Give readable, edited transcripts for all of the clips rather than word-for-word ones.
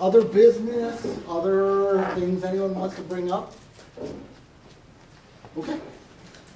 Other business, other things anyone wants to bring up? Okay,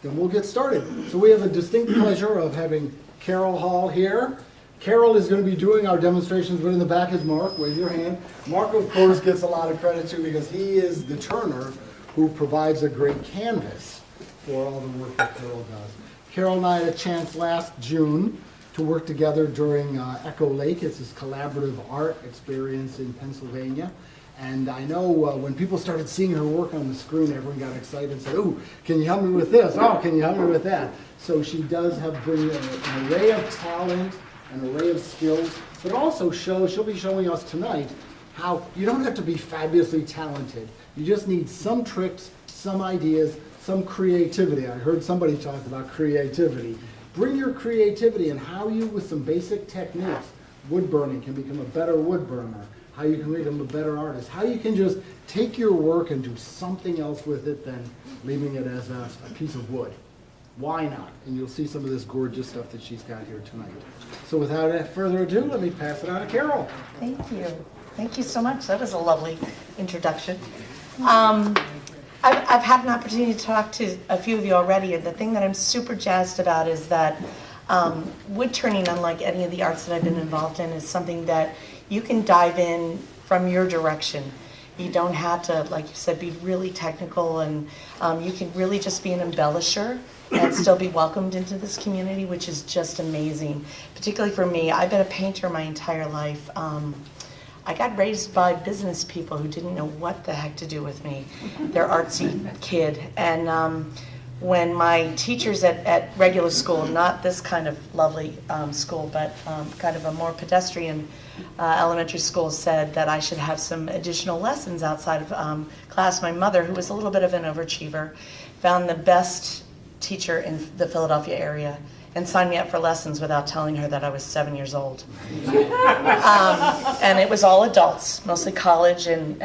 then we'll get started. So we have a distinct pleasure of having Carol Hall here. Carol is going to be doing our demonstrations, but in the back is Mark. Wave your hand. Mark, of course, gets a lot of credit too because he is the turner who provides a great canvas for all the work that Carol does. Carol and I had a chance last June to work together during Echo Lake. It's this collaborative art experience in Pennsylvania. And I know when people started seeing her work on the screen, everyone got excited and said, "Oh, can you help me with this? Oh, can you help me with that?" So she does have bring an array of talent, an array of skills, but also she'll be showing us tonight how you don't have to be fabulously talented. You just need some tricks, some ideas, some creativity. I heard somebody talk about creativity. Bring your creativity and how you, with some basic techniques, wood burning can become a better wood burner, how you can become a better artist, how you can just take your work and do something else with it than leaving it as a piece of wood. Why not? And you'll see some of this gorgeous stuff that she's got here tonight. So without further ado, let me pass it on to Carol. Thank you. Thank you so much. That was a lovely introduction. I've had an opportunity to talk to a few of you already, and the thing that I'm super jazzed about is that wood turning, unlike any of the arts that I've been involved in, is something that you can dive in from your direction. You don't have to, like you said, be really technical, and you can really just be an embellisher and still be welcomed into this community, which is just amazing. Particularly for me, I've been a painter my entire life. I got raised by business people who didn't know what the heck to do with me. They're artsy kid. And when my teachers at regular school, not this kind of lovely school, but kind of a more pedestrian elementary school, said that I should have some additional lessons outside of class, my mother, who was a little bit of an overachiever, found the best teacher in the Philadelphia area and signed me up for lessons without telling her that I was 7 years old. And it was all adults, mostly college and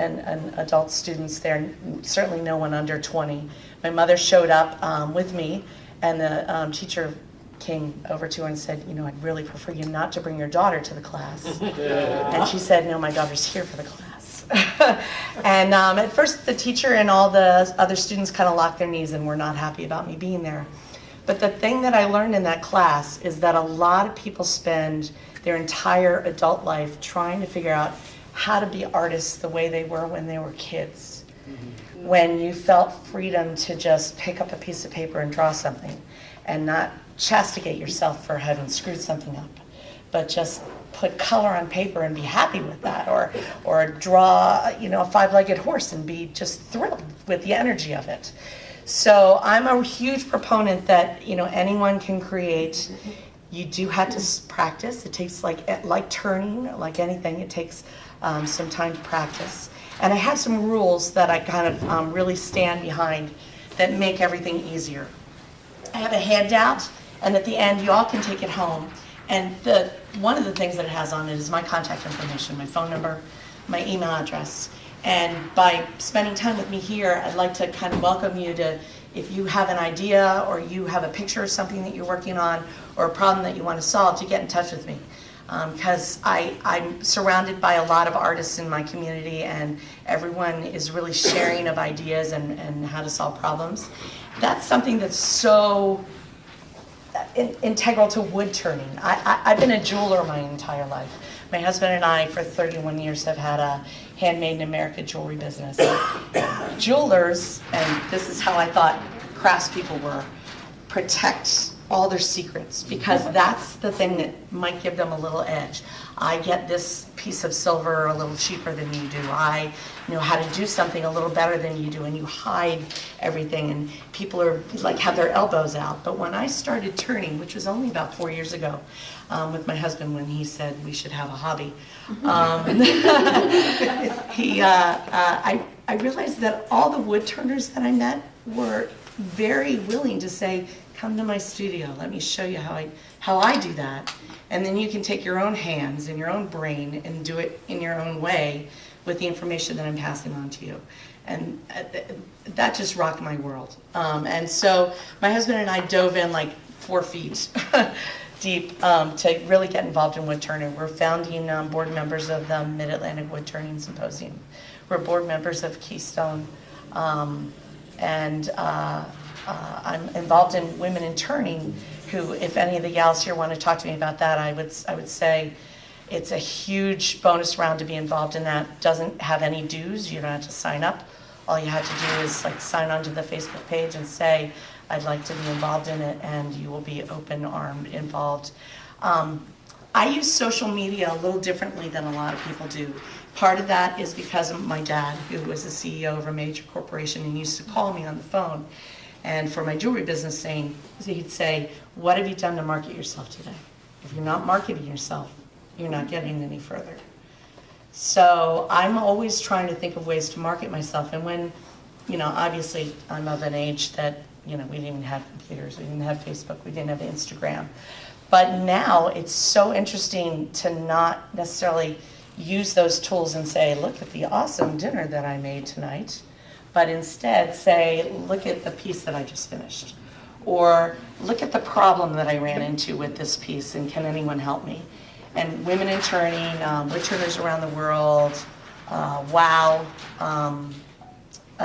adult students there, certainly no one under 20. My mother showed up with me, and the teacher came over to her and said, "I'd really prefer you not to bring your daughter to the class." And she said, "No, my daughter's here for the class." And at first the teacher and all the other students kind of locked their knees and were not happy about me being there. But the thing that I learned in that class is that a lot of people spend their entire adult life trying to figure out how to be artists the way they were when they were kids. Mm-hmm. When you felt freedom to just pick up a piece of paper and draw something and not chastigate yourself for having screwed something up, but just put color on paper and be happy with that, or draw a five-legged horse and be just thrilled with the energy of it. So I'm a huge proponent that anyone can create. You do have to practice. It takes like turning, like anything. It takes some time to practice. And I have some rules that I kind of really stand behind that make everything easier. I have a handout, and at the end, you all can take it home. And one of the things that it has on it is my contact information, my phone number, my email address. And by spending time with me here, I'd like to kind of welcome you to, if you have an idea or you have a picture of something that you're working on or a problem that you want to solve, to get in touch with me. Because I'm surrounded by a lot of artists in my community, and everyone is really sharing of ideas and how to solve problems. That's something that's so integral to wood turning. I've been a jeweler my entire life. My husband and I, for 31 years, have had a handmade in America jewelry business. Jewelers, and this is how I thought craftspeople were, protect all their secrets, because that's the thing that might give them a little edge. I get this piece of silver a little cheaper than you do. I know how to do something a little better than you do, and you hide everything, and people are have their elbows out. But when I started turning, which was only about 4 years ago, with my husband, when he said we should have a hobby, I realized that all the wood turners that I met were very willing to say, "Come to my studio, let me show you how I do that." And then you can take your own hands and your own brain and do it in your own way with the information that I'm passing on to you. And that just rocked my world. And so my husband and I dove in like 4 feet deep to really get involved in woodturning. We're founding board members of the Mid-Atlantic Woodturning Symposium. We're board members of Keystone, and I'm involved in Women in Turning, who, if any of the gals here want to talk to me about that, I would say it's a huge bonus round to be involved in that. Doesn't have any dues. You don't have to sign up. All you have to do is like sign onto the Facebook page and say, I'd like to be involved in it, and you will be open-armed involved. I use social media a little differently than a lot of people do. Part of that is because of my dad, who was the CEO of a major corporation and used to call me on the phone. And for my jewelry business, he'd say, what have you done to market yourself today? If you're not marketing yourself, you're not getting any further. So I'm always trying to think of ways to market myself. And when, obviously I'm of an age that, we didn't even have computers, we didn't have Facebook, we didn't have Instagram. But now it's so interesting to not necessarily use those tools and say, look at the awesome dinner that I made tonight, but instead say, look at the piece that I just finished. Or look at the problem that I ran into with this piece, and can anyone help me? And Women in Turning, Woodturners around the world, WOW,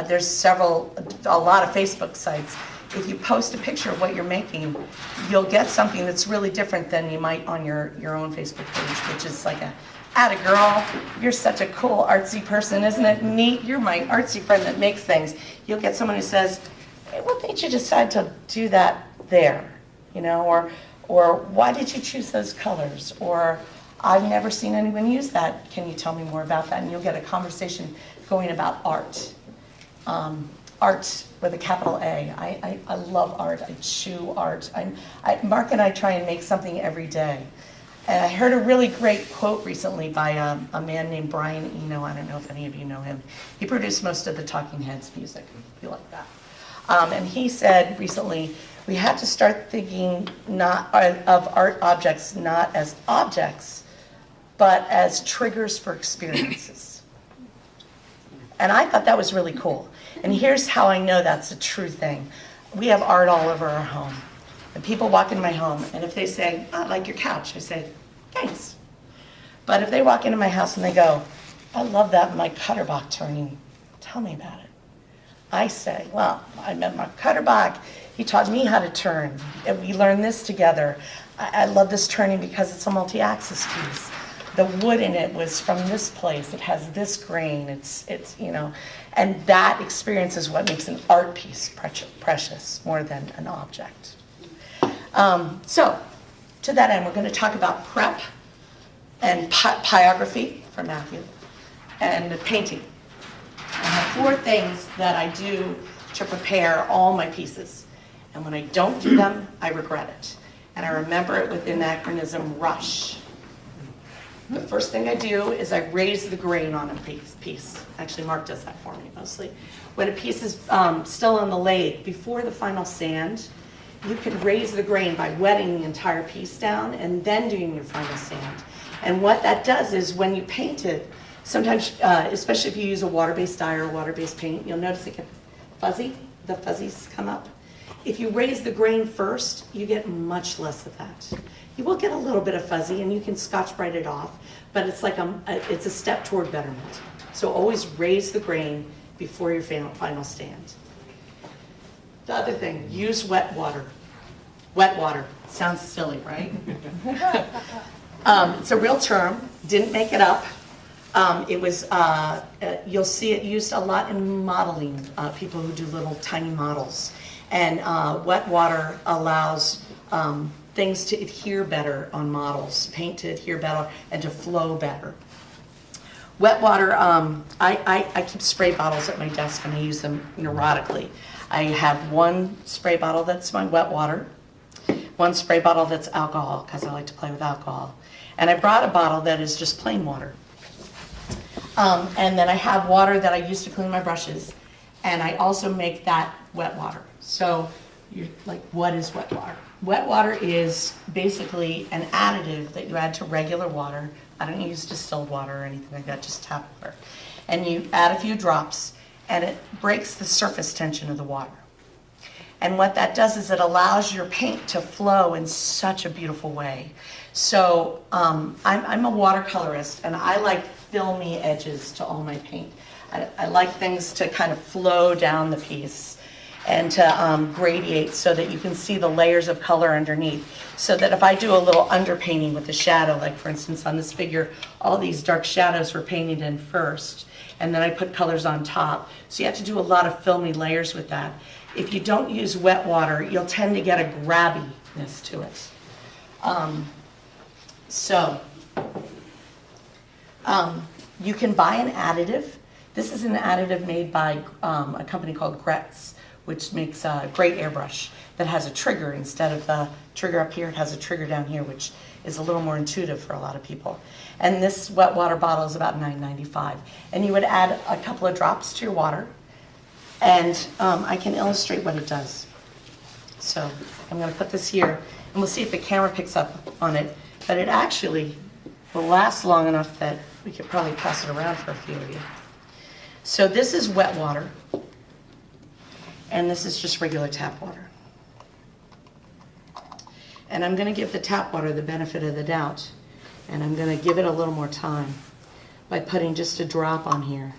there's a lot of Facebook sites. If you post a picture of what you're making, you'll get something that's really different than you might on your own Facebook page, which is like atta girl, you're such a cool artsy person, isn't it neat? You're my artsy friend that makes things. You'll get someone who says, hey, what made you decide to do that there? Or why did you choose those colors? Or I've never seen anyone use that. Can you tell me more about that? And you'll get a conversation going about art. Art with a capital A. I love art. I chew art. Mark and I try and make something every day. And I heard a really great quote recently by a man named Brian Eno. I don't know if any of you know him. He produced most of the Talking Heads music, if you like that. And he said recently, we have to start thinking not of art objects not as objects, but as triggers for experiences. And I thought that was really cool. And here's how I know that's a true thing. We have art all over our home. And people walk into my home, and if they say, I like your couch, I say, thanks. But if they walk into my house and they go, I love that my Cutterbach turning, tell me about it. I say, well, I met Mark Cutterbach. He taught me how to turn. And we learned this together. I love this turning because it's a multi-axis piece. The wood in it was from this place. It has this grain. It's and that experience is what makes an art piece precious more than an object. So, to that end, we're going to talk about prep and pyrography for Matthew and painting. I have 4 things that I do to prepare all my pieces. And when I don't do them, I regret it. And I remember it with the acronym RUSH. The first thing I do is I raise the grain on a piece. Actually, Mark does that for me mostly. When a piece is still on the lathe, before the final sand, you can raise the grain by wetting the entire piece down and then doing your final sand. And what that does is when you paint it, sometimes, especially if you use a water-based dye or water-based paint, you'll notice it gets fuzzy. The fuzzies come up. If you raise the grain first, you get much less of that. You will get a little bit of fuzzy, and you can Scotch-Brite it off, but it's like it's a step toward betterment. So always raise the grain before your final stand. The other thing, use wet water. Wet water. Sounds silly, right? It's a real term. Didn't make it up. It was, you'll see it used a lot in modeling, people who do little tiny models. And wet water allows things to adhere better on models, paint to adhere better and to flow better. Wet water, I keep spray bottles at my desk and I use them neurotically. I have one spray bottle that's my wet water, one spray bottle that's alcohol, because I like to play with alcohol. And I brought a bottle that is just plain water. And then I have water that I use to clean my brushes, and I also make that wet water. So you're like, what is wet water? Wet water is basically an additive that you add to regular water. I don't use distilled water or anything like that, just tap water. And you add a few drops, and it breaks the surface tension of the water. And what that does is it allows your paint to flow in such a beautiful way. So I'm a watercolorist, and I like filmy edges to all my paint. I like things to kind of flow down the piece and to gradiate so that you can see the layers of color underneath. So that if I do a little underpainting with the shadow, like for instance on this figure, all these dark shadows were painted in first, and then I put colors on top. So you have to do a lot of filmy layers with that. If you don't use wet water, you'll tend to get a grabbiness to it. You can buy an additive. This is an additive made by a company called Gretz, which makes a great airbrush that has a trigger. Instead of the trigger up here, it has a trigger down here, which is a little more intuitive for a lot of people. And this wet water bottle is about $9.95. And you would add a couple of drops to your water, and I can illustrate what it does. So I'm going to put this here, and we'll see if the camera picks up on it. But it actually will last long enough that we could probably pass it around for a few of you. So this is wet water, and this is just regular tap water. And I'm going to give the tap water the benefit of the doubt, and I'm going to give it a little more time by putting just a drop on here.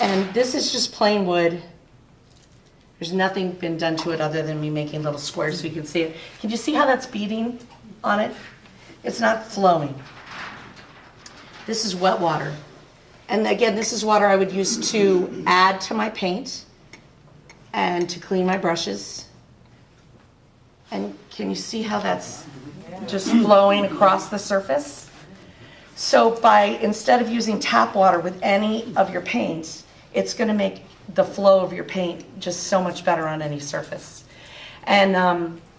And this is just plain wood. There's nothing been done to it other than me making little squares so you can see it. Can you see how that's beading on it? It's not flowing. This is wet water. And again, this is water I would use to add to my paint and to clean my brushes. And can you see how that's just flowing across the surface? So instead of using tap water with any of your paints, it's going to make the flow of your paint just so much better on any surface. And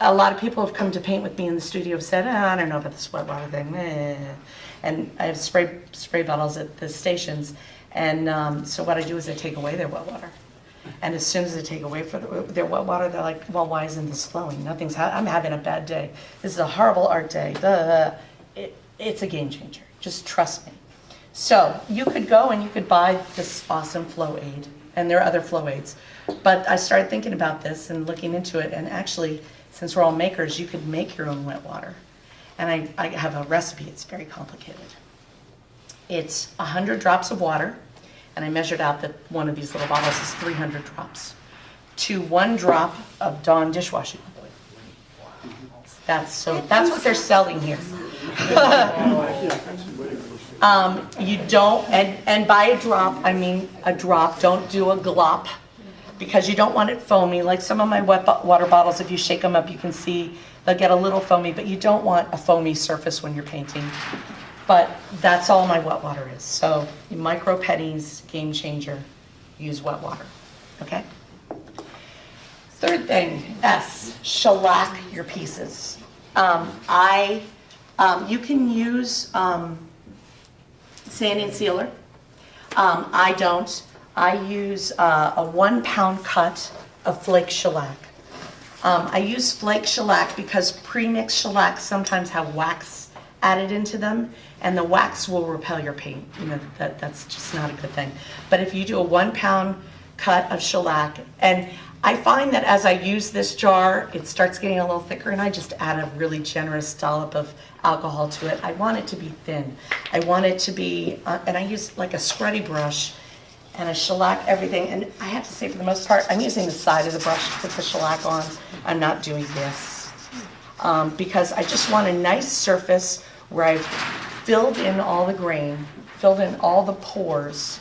a lot of people have come to paint with me in the studio have said, I don't know about this wet water thing. And I have spray bottles at the stations. And so what I do is I take away their wet water. And as soon as I take away their wet water, they're like, well, why isn't this flowing? I'm having a bad day. This is a horrible art day. It's a game changer. Just trust me. So you could go and you could buy this awesome flow aid. And there are other flow aids. But I started thinking about this and looking into it. And actually, since we're all makers, you could make your own wet water. And I have a recipe. It's very complicated. It's 100 drops of water. And I measured out that one of these little bottles is 300 drops to 1 drop of Dawn dishwashing liquid. That's what they're selling here. You don't, and by a drop, I mean a drop. Don't do a glop, because you don't want it foamy. Like some of my wet water bottles, if you shake them up, you can see they'll get a little foamy, but you don't want a foamy surface when you're painting. But that's all my wet water is. So micro pennies, game changer, use wet water, okay? Third thing, S, shellac your pieces. You can use sanding sealer. I don't. I use a 1 pound cut of flake shellac. I use flake shellac because pre-mixed shellac sometimes have wax added into them, and the wax will repel your paint. You know, that's just not a good thing. But if you do a 1 pound cut of shellac, and I find that as I use this jar, it starts getting a little thicker, and I just add a really generous dollop of alcohol to it. I want it to be thin. I want it to be, and I use like a scruddy brush, and I shellac everything. And I have to say, for the most part, I'm using the side of the brush to put the shellac on. I'm not doing this because I just want a nice surface where I've filled in all the grain, filled in all the pores,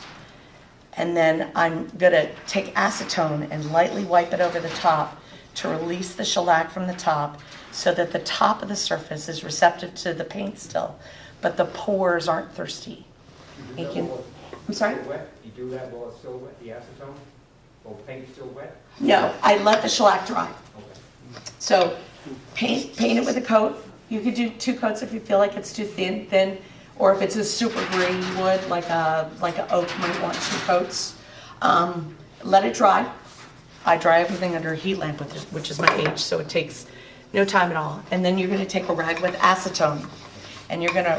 and then I'm gonna take acetone and lightly wipe it over the top to release the shellac from the top so that the top of the surface is receptive to the paint still, but the pores aren't thirsty. I'm sorry? You do that while it's still wet, the acetone? While paint's still wet? No, I let the shellac dry. Okay. So paint it with a coat. You could do 2 coats if you feel like it's too thin, or if it's a super grainy wood, like a oak might want 2 coats. Let it dry. I dry everything under a heat lamp, which is my age, so it takes no time at all. And then you're going to take a rag with acetone, and you're going to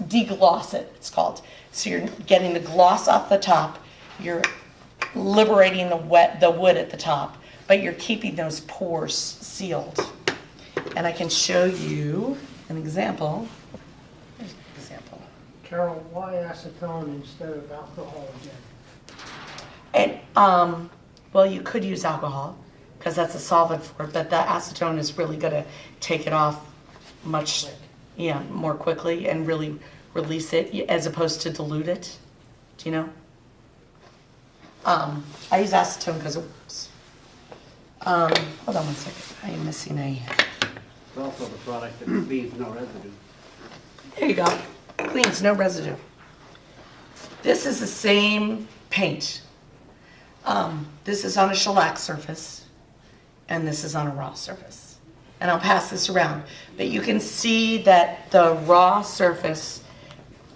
degloss it, it's called. So you're getting the gloss off the top. You're liberating the wood at the top, but you're keeping those pores sealed. And I can show you an example. Here's an example. Carol, why acetone instead of alcohol again? And, well, you could use alcohol, because that's a solvent for it, but the acetone is really gonna take it off much, more quickly and really release it, as opposed to dilute it. Do you know? I use acetone because it works. Hold on one second. I am missing a. It's also the product that leaves no residue. There you go. Cleans, no residue. This is the same paint. This is on a shellac surface, and this is on a raw surface. And I'll pass this around. But you can see that the raw surface,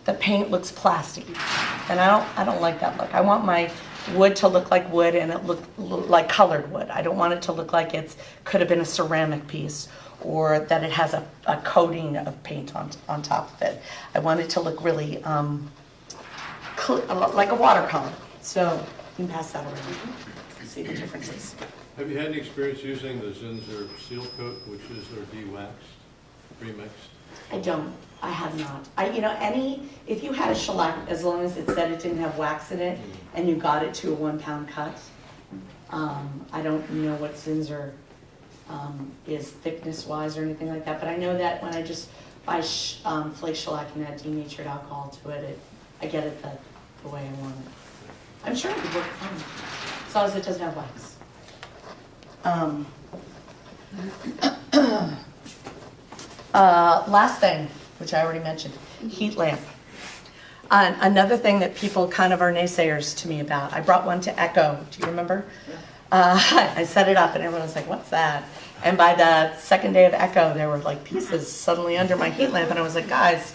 the paint looks plasticky. And I don't like that look. I want my wood to look like wood and it look like colored wood. I don't want it to look like it could have been a ceramic piece or that it has a coating of paint on top of it. I want it to look really like a watercolor. So you can pass that around. See the differences. Have you had any experience using the Zinsser Seal Coat, which is their de-waxed, remixed? I don't. I have not. If you had a shellac, as long as it said it didn't have wax in it, and you got it to a 1 pound cut, I don't know what Zinsser is thickness-wise or anything like that, but I know that when I just buy flake shellac and add denatured alcohol to it, I get it the way I want it. I'm sure it would work fine, as long as it doesn't have wax. Last thing, which I already mentioned, heat lamp. Another thing that people kind of are naysayers to me about. I brought one to Echo. Do you remember? I set it up and everyone was like, what's that? And by the second day of Echo, there were like pieces suddenly under my heat lamp. And I was like, guys,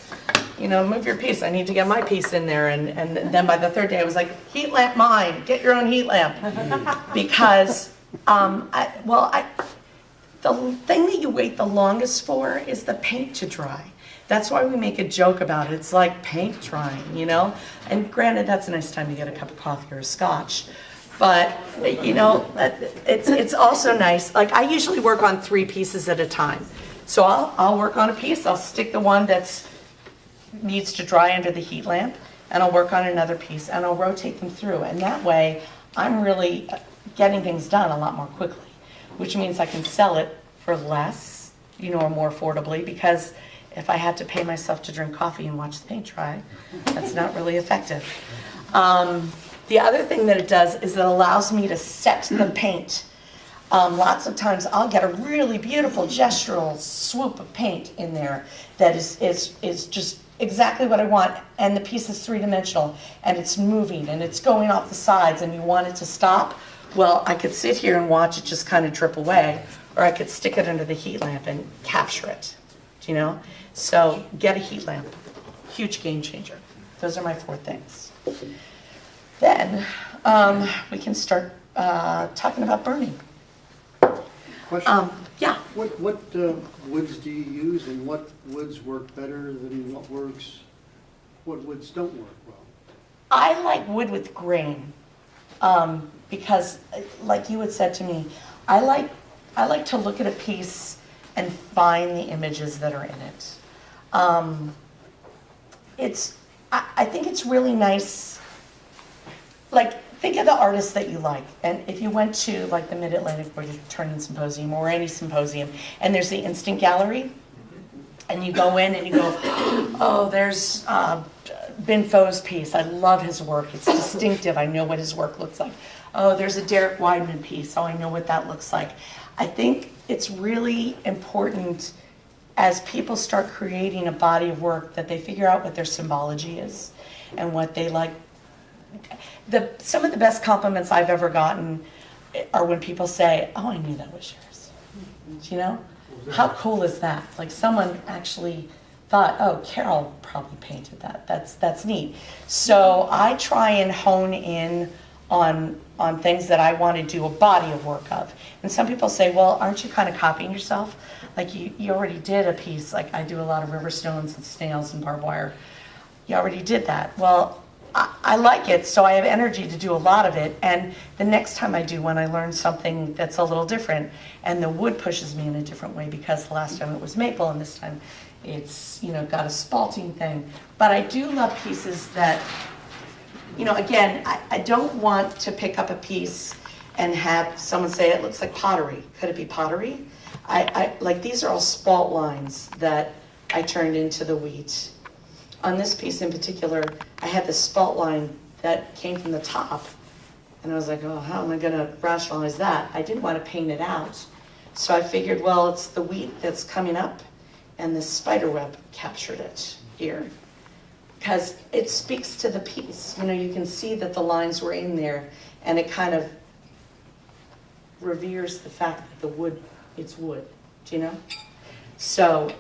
move your piece. I need to get my piece in there. And then by the third day, I was like, heat lamp mine. Get your own heat lamp. Because, the thing that you wait the longest for is the paint to dry. That's why we make a joke about it. It's like paint drying, And granted, that's a nice time to get a cup of coffee or a scotch. But, it's also nice. Like, I usually work on 3 pieces at a time. So I'll work on a piece. I'll stick the one that needs to dry under the heat lamp, and I'll work on another piece, and I'll rotate them through. And that way, I'm really getting things done a lot more quickly, which means I can sell it for less, or more affordably, because if I had to pay myself to drink coffee and watch the paint dry, that's not really effective. The other thing that it does is it allows me to set the paint. Lots of times I'll get a really beautiful gestural swoop of paint in there that is just exactly what I want, and the piece is 3-dimensional, and it's moving, and it's going off the sides, and you want it to stop. Well, I could sit here and watch it just kind of drip away, or I could stick it under the heat lamp and capture it, So get a heat lamp, huge game changer. Those are my 4 things. Then we can start talking about burning. Question? Yeah. What woods do you use, and what woods work better than what woods don't work well? I like wood with grain because, like you had said to me, I like to look at a piece and find the images that are in it. I think it's really nice. Like, think of the artists that you like, and if you went to like the Mid-Atlantic Woodturning Symposium or any symposium, and there's the Instant Gallery, and you go in and you go, oh, there's Ben Fo's piece. I love his work. It's distinctive. I know what his work looks like. Oh, there's a Derek Weidman piece. Oh, I know what that looks like. I think it's really important as people start creating a body of work that they figure out what their symbology is and what they like. Some of the best compliments I've ever gotten are when people say, oh, I knew that was yours. How cool is that? Like, someone actually thought, oh, Carol probably painted that. That's neat. So I try and hone in on things that I want to do a body of work of. And some people say, well, aren't you kind of copying yourself? Like, you already did a piece. Like, I do a lot of river stones and snails and barbed wire. You already did that. Well, I like it, so I have energy to do a lot of it. And the next time I do one, I learn something that's a little different. And the wood pushes me in a different way because the last time it was maple and this time it's, got a spalting thing. But I do love pieces that, again, I don't want to pick up a piece and have someone say it looks like pottery. Could it be pottery? Like these are all spalt lines that I turned into the wheat. On this piece in particular, I had this spalt line that came from the top. And I was like, oh, how am I going to rationalize that? I didn't want to paint it out. So I figured, well, it's the wheat that's coming up, and this spider web captured it here. Because it speaks to the piece. You can see that the lines were in there, and it kind of reveres the fact that the wood, it's wood. Do you know? So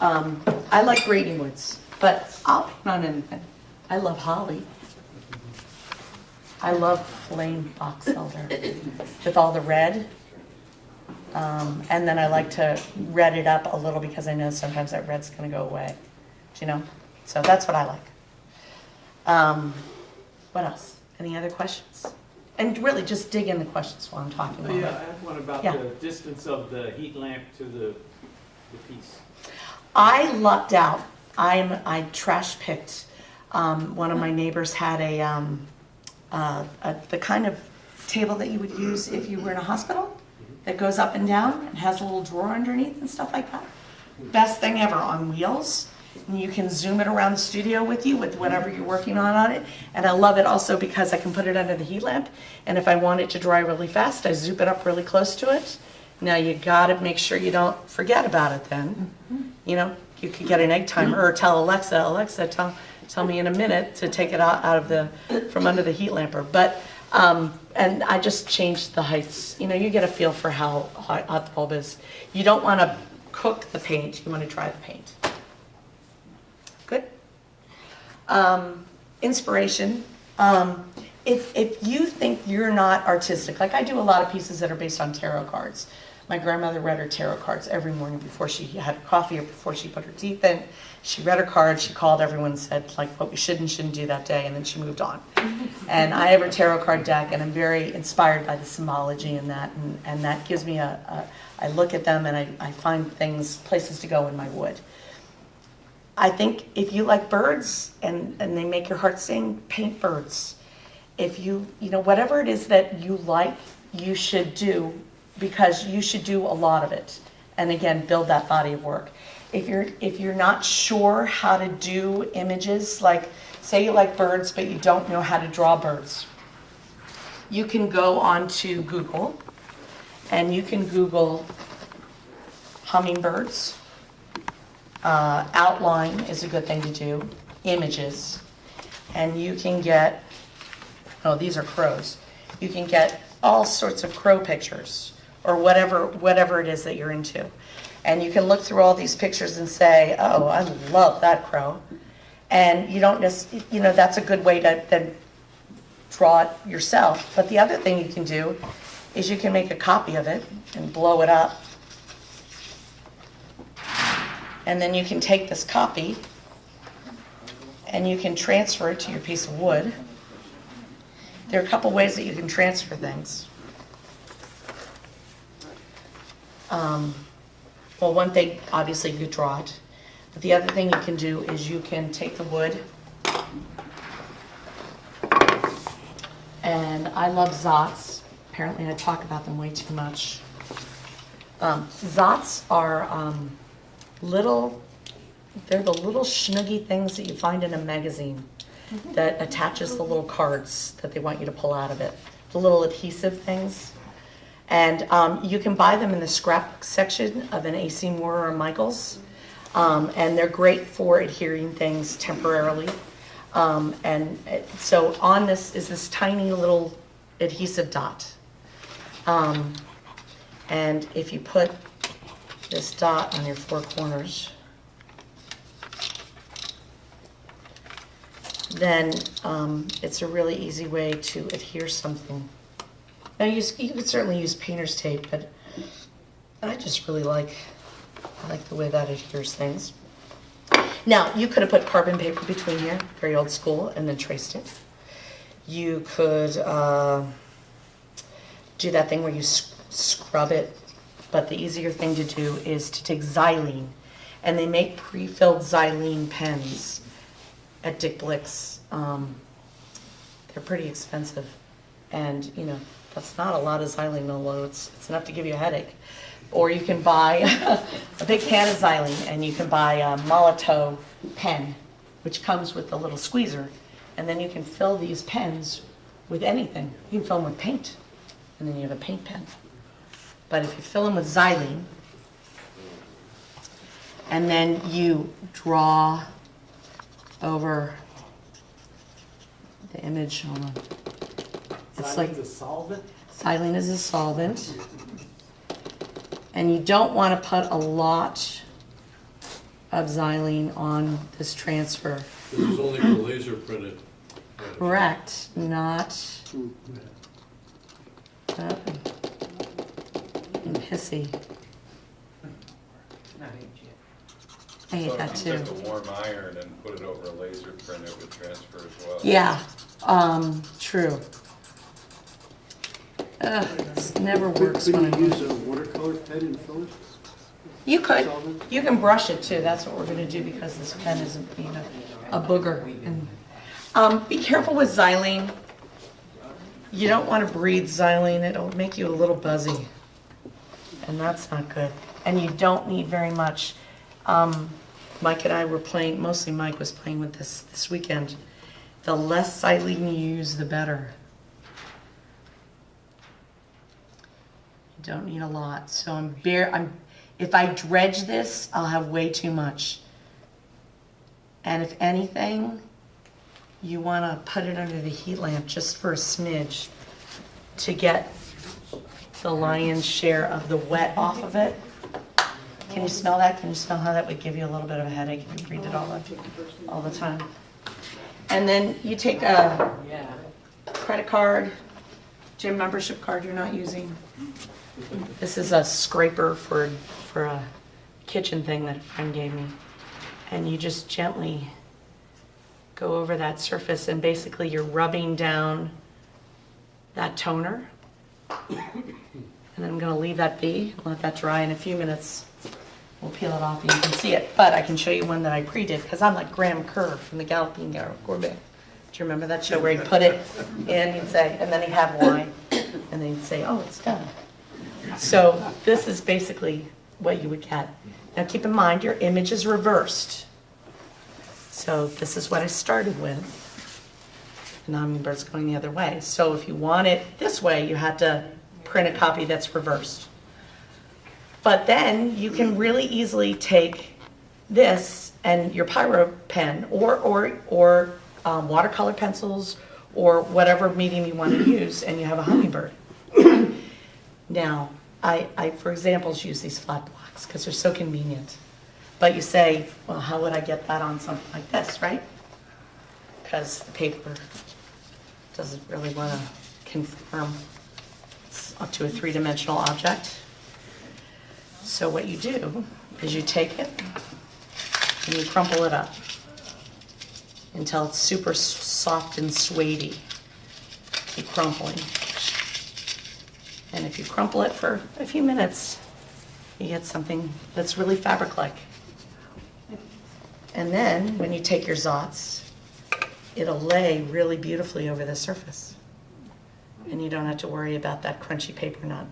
I like grading woods. But I'll paint on anything. I love holly. I love flame box elder with all the red. And then I like to red it up a little because I know sometimes that red's going to go away. Do you know? So that's what I like. What else? Any other questions? And really just dig in the questions while I'm talking about it. Yeah, I have one about Yeah. the distance of the heat lamp to the piece. I lucked out. I trash picked. One of my neighbors had the kind of table that you would use if you were in a hospital that goes up and down and has a little drawer underneath and stuff like that. Best thing ever, on wheels. And you can zoom it around the studio with you with whatever you're working on it. And I love it also because I can put it under the heat lamp. And if I want it to dry really fast, I zoom it up really close to it. Now you gotta make sure you don't forget about it then. You could get an egg timer or tell Alexa, tell me in a minute to take it out of from under the heat lamper. But, and I just changed the heights. You get a feel for how hot the bulb is. You don't want to cook the paint, you want to dry the paint. Good. Inspiration. If you think you're not artistic, like I do a lot of pieces that are based on tarot cards. My grandmother read her tarot cards every morning before she had coffee or before she put her teeth in. She read her cards, she called everyone and said like what we should and shouldn't do that day, and then she moved on. And I have her tarot card deck, and I'm very inspired by the symbology in that, and that gives me I look at them and I find places to go in my wood. I think if you like birds and they make your heart sing, paint birds. If whatever it is that you like, you should do, because you should do a lot of it. And again, build that body of work. If you're not sure how to do images, like say you like birds but you don't know how to draw birds, you can go onto Google and you can Google hummingbirds. Outline is a good thing to do. Images. And you can get, these are crows. You can get all sorts of crow pictures or whatever it is that you're into. And you can look through all these pictures and say, oh, I love that crow. And you don't that's a good way to then draw it yourself. But the other thing you can do is you can make a copy of it and blow it up. And then you can take this copy and you can transfer it to your piece of wood. There are a couple ways that you can transfer things. Well, one thing, obviously, you draw it. But the other thing you can do is you can take the wood. And I love Zots. Apparently, I talk about them way too much. Zots are they're the little schnuggy things that you find in a magazine that attaches the little cards that they want you to pull out of it. The little adhesive things. And you can buy them in the scrap section of an A.C. Moore or a Michaels. And they're great for adhering things temporarily. So on this is this tiny little adhesive dot. And if you put this dot on your four corners, then it's a really easy way to adhere something. Now you could certainly use painter's tape, but I just really like the way that adheres things. Now you could have put carbon paper between here, very old school, and then traced it. You could do that thing where you scrub it, but the easier thing to do is to take xylene, and they make pre-filled xylene pens at Dick Blick's. They're pretty expensive, and you know that's not a lot of xylene, although it's enough to give you a headache. Or you can buy a big can of xylene, and you can buy a Molotow pen, which comes with a little squeezer, and then you can fill these pens with anything. You can fill them with paint, and then you have a paint pen. But if you fill them with xylene, and then you draw over the image, hold on. It's like a solvent? xylene is a solvent. And you don't want to put a lot of xylene on this transfer. This is only for laser printed. Correct, not in pissy. I hate that So too. if you took a warm iron and put it over a laser print, it would transfer as well? Yeah, true. This never works when Couldn't I you use a watercolor pen and fill it? You could. You can brush it too. That's what we're going to do because this pen isn't being a booger. And, be careful with xylene. You don't want to breathe xylene. It'll make you a little buzzy. And that's not good. And you don't need very much. Mike and I were playing, mostly Mike was playing with this weekend. The less xylene you use, the better. You don't need a lot. So if I dredge this, I'll have way too much. And if anything, you want to put it under the heat lamp just for a smidge to get the lion's share of the wet off of it. Can you smell that? Can you smell how that would give you a little bit of a headache if you breathe it all the time? And then you take a credit card, gym membership card you're not using. This is a scraper for a kitchen thing that a friend gave me. And you just gently go over that surface, and basically you're rubbing down that toner. And then I'm going to leave that be, let that dry. In a few minutes we'll peel it off and you can see it. But I can show you one that I pre-did because I'm like Graham Kerr from the Galloping Gourmet. Do you remember that show where he'd put it in, he'd say, and then he'd have wine, and then he'd say, oh, it's done. So this is basically what you would get. Now keep in mind your image is reversed. So this is what I started with. And now it's going the other way. So if you want it this way, you have to print a copy that's reversed. But then you can really easily take this and your Pyro pen or watercolor pencils or whatever medium you want to use, and you have a hummingbird. Now, I for examples, use these flat blocks because they're so convenient. But you say, well, how would I get that on something like this, right? Because the paper doesn't really want to conform. It's up to a three-dimensional object. So what you do is you take it and you crumple it up until it's super soft and suede-y. Keep crumpling. And if you crumple it for a few minutes, you get something that's really fabric-like. And then when you take your Zots, it'll lay really beautifully over the surface. And you don't have to worry about that crunchy paper not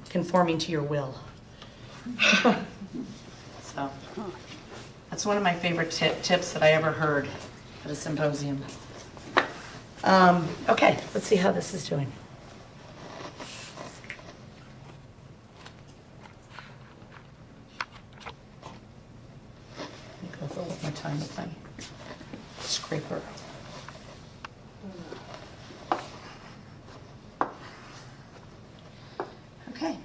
conforming to your will. So that's one of my favorite tips that I ever heard at a symposium. Okay, let's see how this is doing. Go for one more time with my scraper. Okay.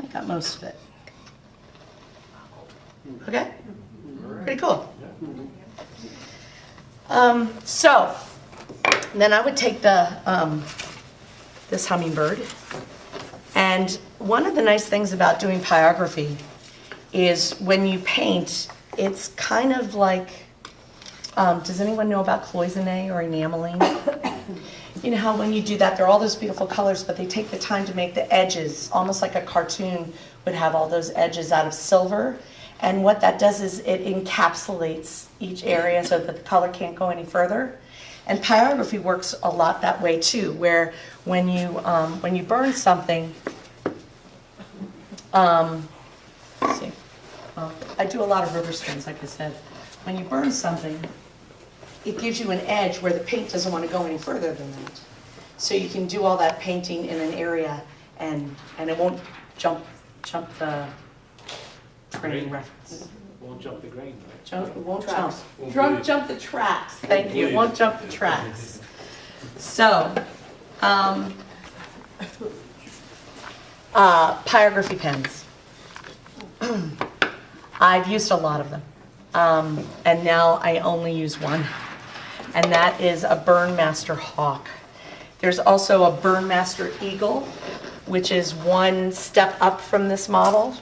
I got most of it. Okay? Pretty cool. So, then I would take the this hummingbird, and one of the nice things about doing pyrography is when you paint, it's kind of like does anyone know about cloisonne or enameling? You know how when you do that, there are all those beautiful colors, but they take the time to make the edges, almost like a cartoon would have all those edges out of silver. And what that does is it encapsulates each area so that the color can't go any further. And pyrography works a lot that way too, where when you burn something, let's see, I do a lot of river screens, like I said. When you burn something, it gives you an edge where the paint doesn't want to go any further than that. So you can do all that painting in an area and it won't jump the training reference. Won't jump the grain, right? It won't Won't jump. bleed. Jump the tracks. Thank Won't you. It bleed. won't jump the tracks. So, pyrography pens. I've used a lot of them. And now I only use one. And that is a Burnmaster Hawk. There's also a Burnmaster Eagle, which is one step up from this model.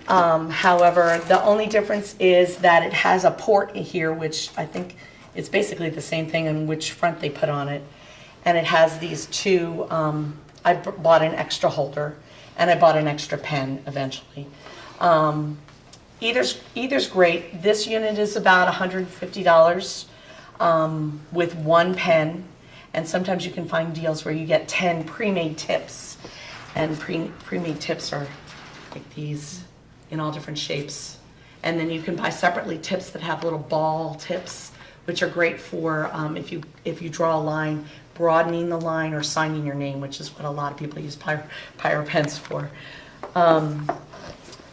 However, the only difference is that it has a port here, which I think it's basically the same thing in which front they put on it. And it has these two, I bought an extra holder and I bought an extra pen eventually. Either's great. This unit is about $150 with one pen. And sometimes you can find deals where you get 10 pre-made tips. And pre-made tips are like these in all different shapes. And then you can buy separately tips that have little ball tips, which are great for if you draw a line, broadening the line or signing your name, which is what a lot of people use pyro pens for.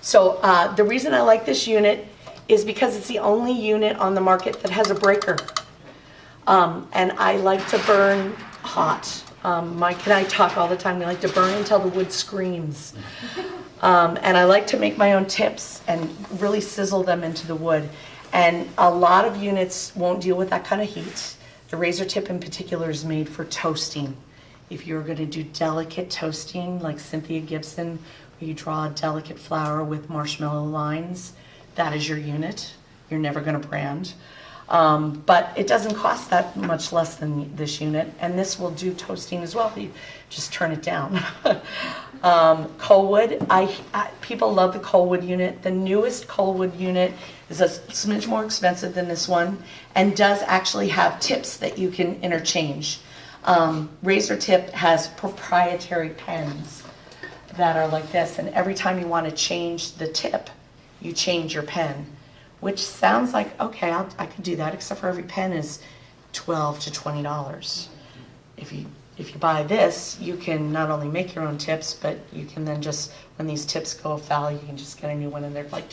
So the reason I like this unit is because it's the only unit on the market that has a breaker. And I like to burn hot. Mike and I talk all the time. We like to burn until the wood screams. And I like to make my own tips and really sizzle them into the wood. And a lot of units won't deal with that kind of heat. The razor tip in particular is made for toasting. If you're going to do delicate toasting, like Cynthia Gibson, where you draw a delicate flower with marshmallow lines, that is your unit. You're never going to brand. But it doesn't cost that much less than this unit, and this will do toasting as well. You just turn it down. Coalwood, people love the Coalwood unit. The newest Coalwood unit is a smidge more expensive than this one, and does actually have tips that you can interchange. Razor Tip has proprietary pens that are like this, and every time you want to change the tip, you change your pen. Which sounds like, okay, I could do that, except for every pen is $12 to $20. If you buy this, you can not only make your own tips, but you can then just, when these tips go foul, you can just get a new one and they're like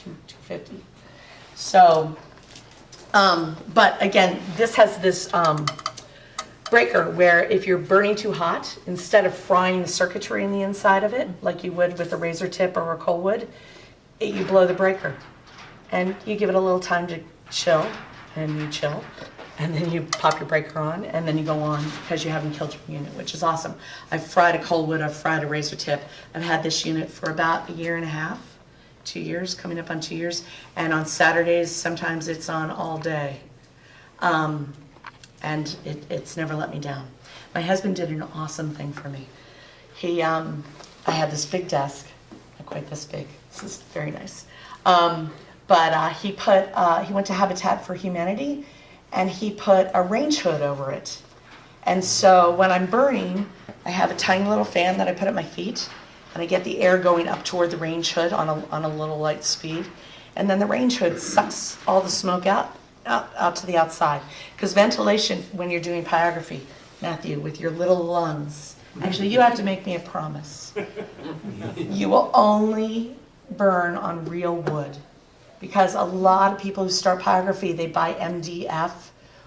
$250. So, but again, this has this breaker where if you're burning too hot, instead of frying the circuitry in the inside of it, like you would with a razor tip or a Coalwood, you blow the breaker. And you give it a little time to chill, and you chill, and then you pop your breaker on, and then you go on because you haven't killed your unit, which is awesome. I've fried a Coalwood, I've fried a razor tip. I've had this unit for about a year and a half, 2 years, coming up on 2 years, and on Saturdays, sometimes it's on all day. And it's never let me down. My husband did an awesome thing for me. I had this big desk, not quite this big, this is very nice. But he went to Habitat for Humanity, and he put a range hood over it. And so when I'm burning, I have a tiny little fan that I put at my feet, and I get the air going up toward the range hood on a little light speed. And then the range hood sucks all the smoke out to the outside. Because ventilation, when you're doing pyrography, Matthew, with your little lungs, actually you have to make me a promise. You will only burn on real wood. Because a lot of people who start pyrography, they buy MDF,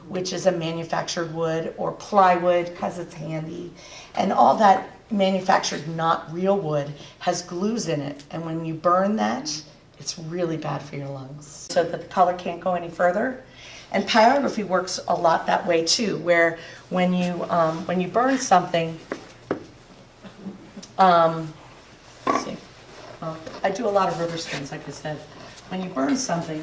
which is a manufactured wood, or plywood because it's handy. And all that manufactured, not real wood, has glues in it. And when you burn that, it's really bad for your lungs. So that the color can't go any further. And pyrography works a lot that way too, where when you burn something, let's see, I do a lot of river screens, like I said. When you burn something,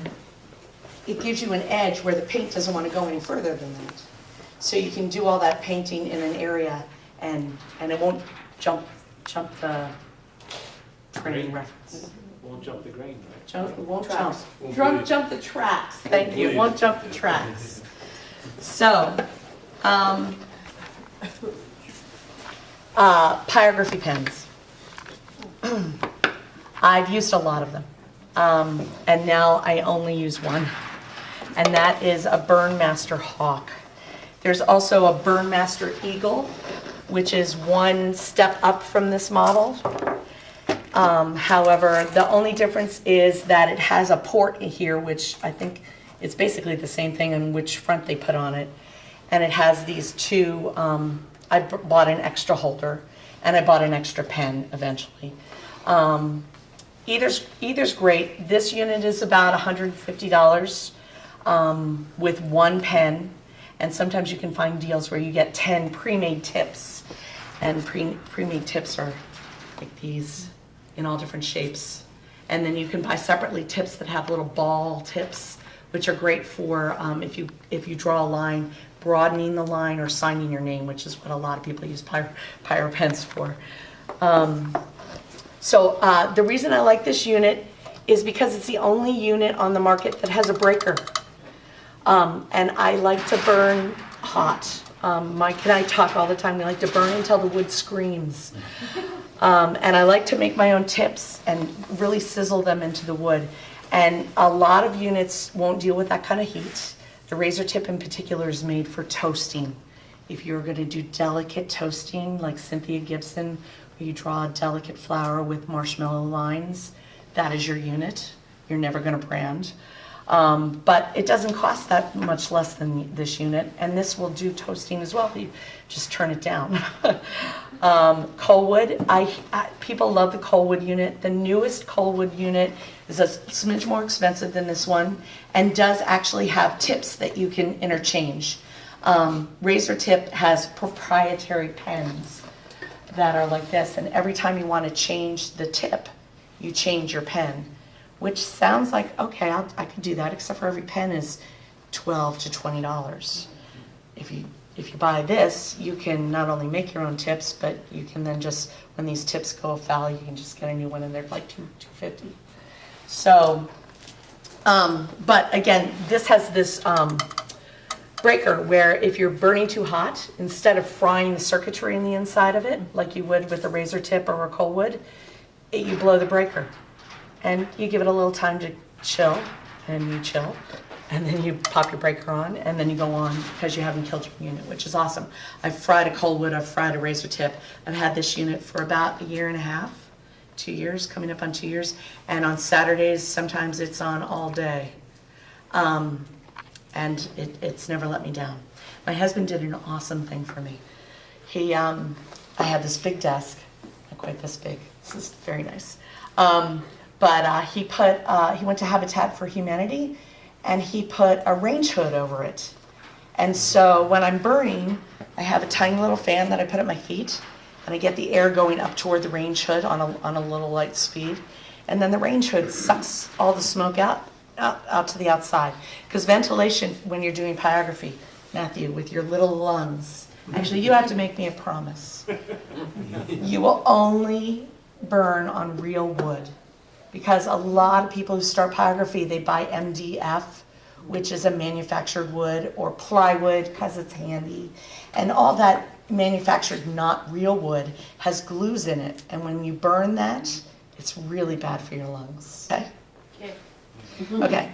it gives you an edge where the paint doesn't want to go any further than that. So you can do all that painting in an area and it won't jump the training reference. Won't jump the grain, right? Jump the tracks. Thank you. It won't jump the tracks. So, Pyrography pens. I've used a lot of them. And now I only use one. And that is a Burnmaster Hawk. There's also a Burnmaster Eagle, which is one step up from this model. However, the only difference is that it has a port here, which I think it's basically the same thing on which front they put on it. And it has these two, I bought an extra holder and I bought an extra pen eventually. Either's great. This unit is about $150 with one pen. And sometimes you can find deals where you get 10 pre-made tips. And pre-made tips are like these in all different shapes. And then you can buy separately tips that have little ball tips, which are great for if you draw a line, broadening the line or signing your name, which is what a lot of people use Pyro pens for. So the reason I like this unit is because it's the only unit on the market that has a breaker. And I like to burn hot. Mike and I talk all the time. We like to burn until the wood screams. And I like to make my own tips and really sizzle them into the wood. And a lot of units won't deal with that kind of heat. The razor tip in particular is made for toasting. If you're going to do delicate toasting like Cynthia Gibson, where you draw a delicate flower with marshmallow lines, that is your unit. You're never going to brand. But it doesn't cost that much less than this unit, and this will do toasting as well. You just turn it down. Coalwood, people love the Coalwood unit. The newest Coalwood unit is a smidge more expensive than this one, and does actually have tips that you can interchange. Razor Tip has proprietary pens that are like this, and every time you want to change the tip, you change your pen. Which sounds like, okay, I can do that, except for every pen is $12 to $20. If you buy this, you can not only make your own tips, but you can then just, when these tips go foul, you can just get a new one, and they're like $250. So, but again, this has this breaker where if you're burning too hot, instead of frying the circuitry in the inside of it, like you would with a razor tip or a Coalwood, you blow the breaker. And you give it a little time to chill, and you chill, and then you pop your breaker on, and then you go on because you haven't killed your unit, which is awesome. I've fried a Coalwood, I've fried a razor tip. I've had this unit for about 1.5 years, 2 years, coming up on 2 years, and on Saturdays, sometimes it's on all day. And it's never let me down. My husband did an awesome thing for me. I had this big desk, not quite this big, this is very nice. But he went to Habitat for Humanity, and he put a range hood over it. And so when I'm burning, I have a tiny little fan that I put at my feet, and I get the air going up toward the range hood on a little light speed. And then the range hood sucks all the smoke out to the outside. Because ventilation, when you're doing pyrography, Matthew, with your little lungs, actually you have to make me a promise. You will only burn on real wood. Because a lot of people who start pyrography, they buy MDF, which is a manufactured wood, or plywood because it's handy. And all that manufactured, not real wood, has glues in it. And when you burn that, it's really bad for your lungs. Okay? Okay.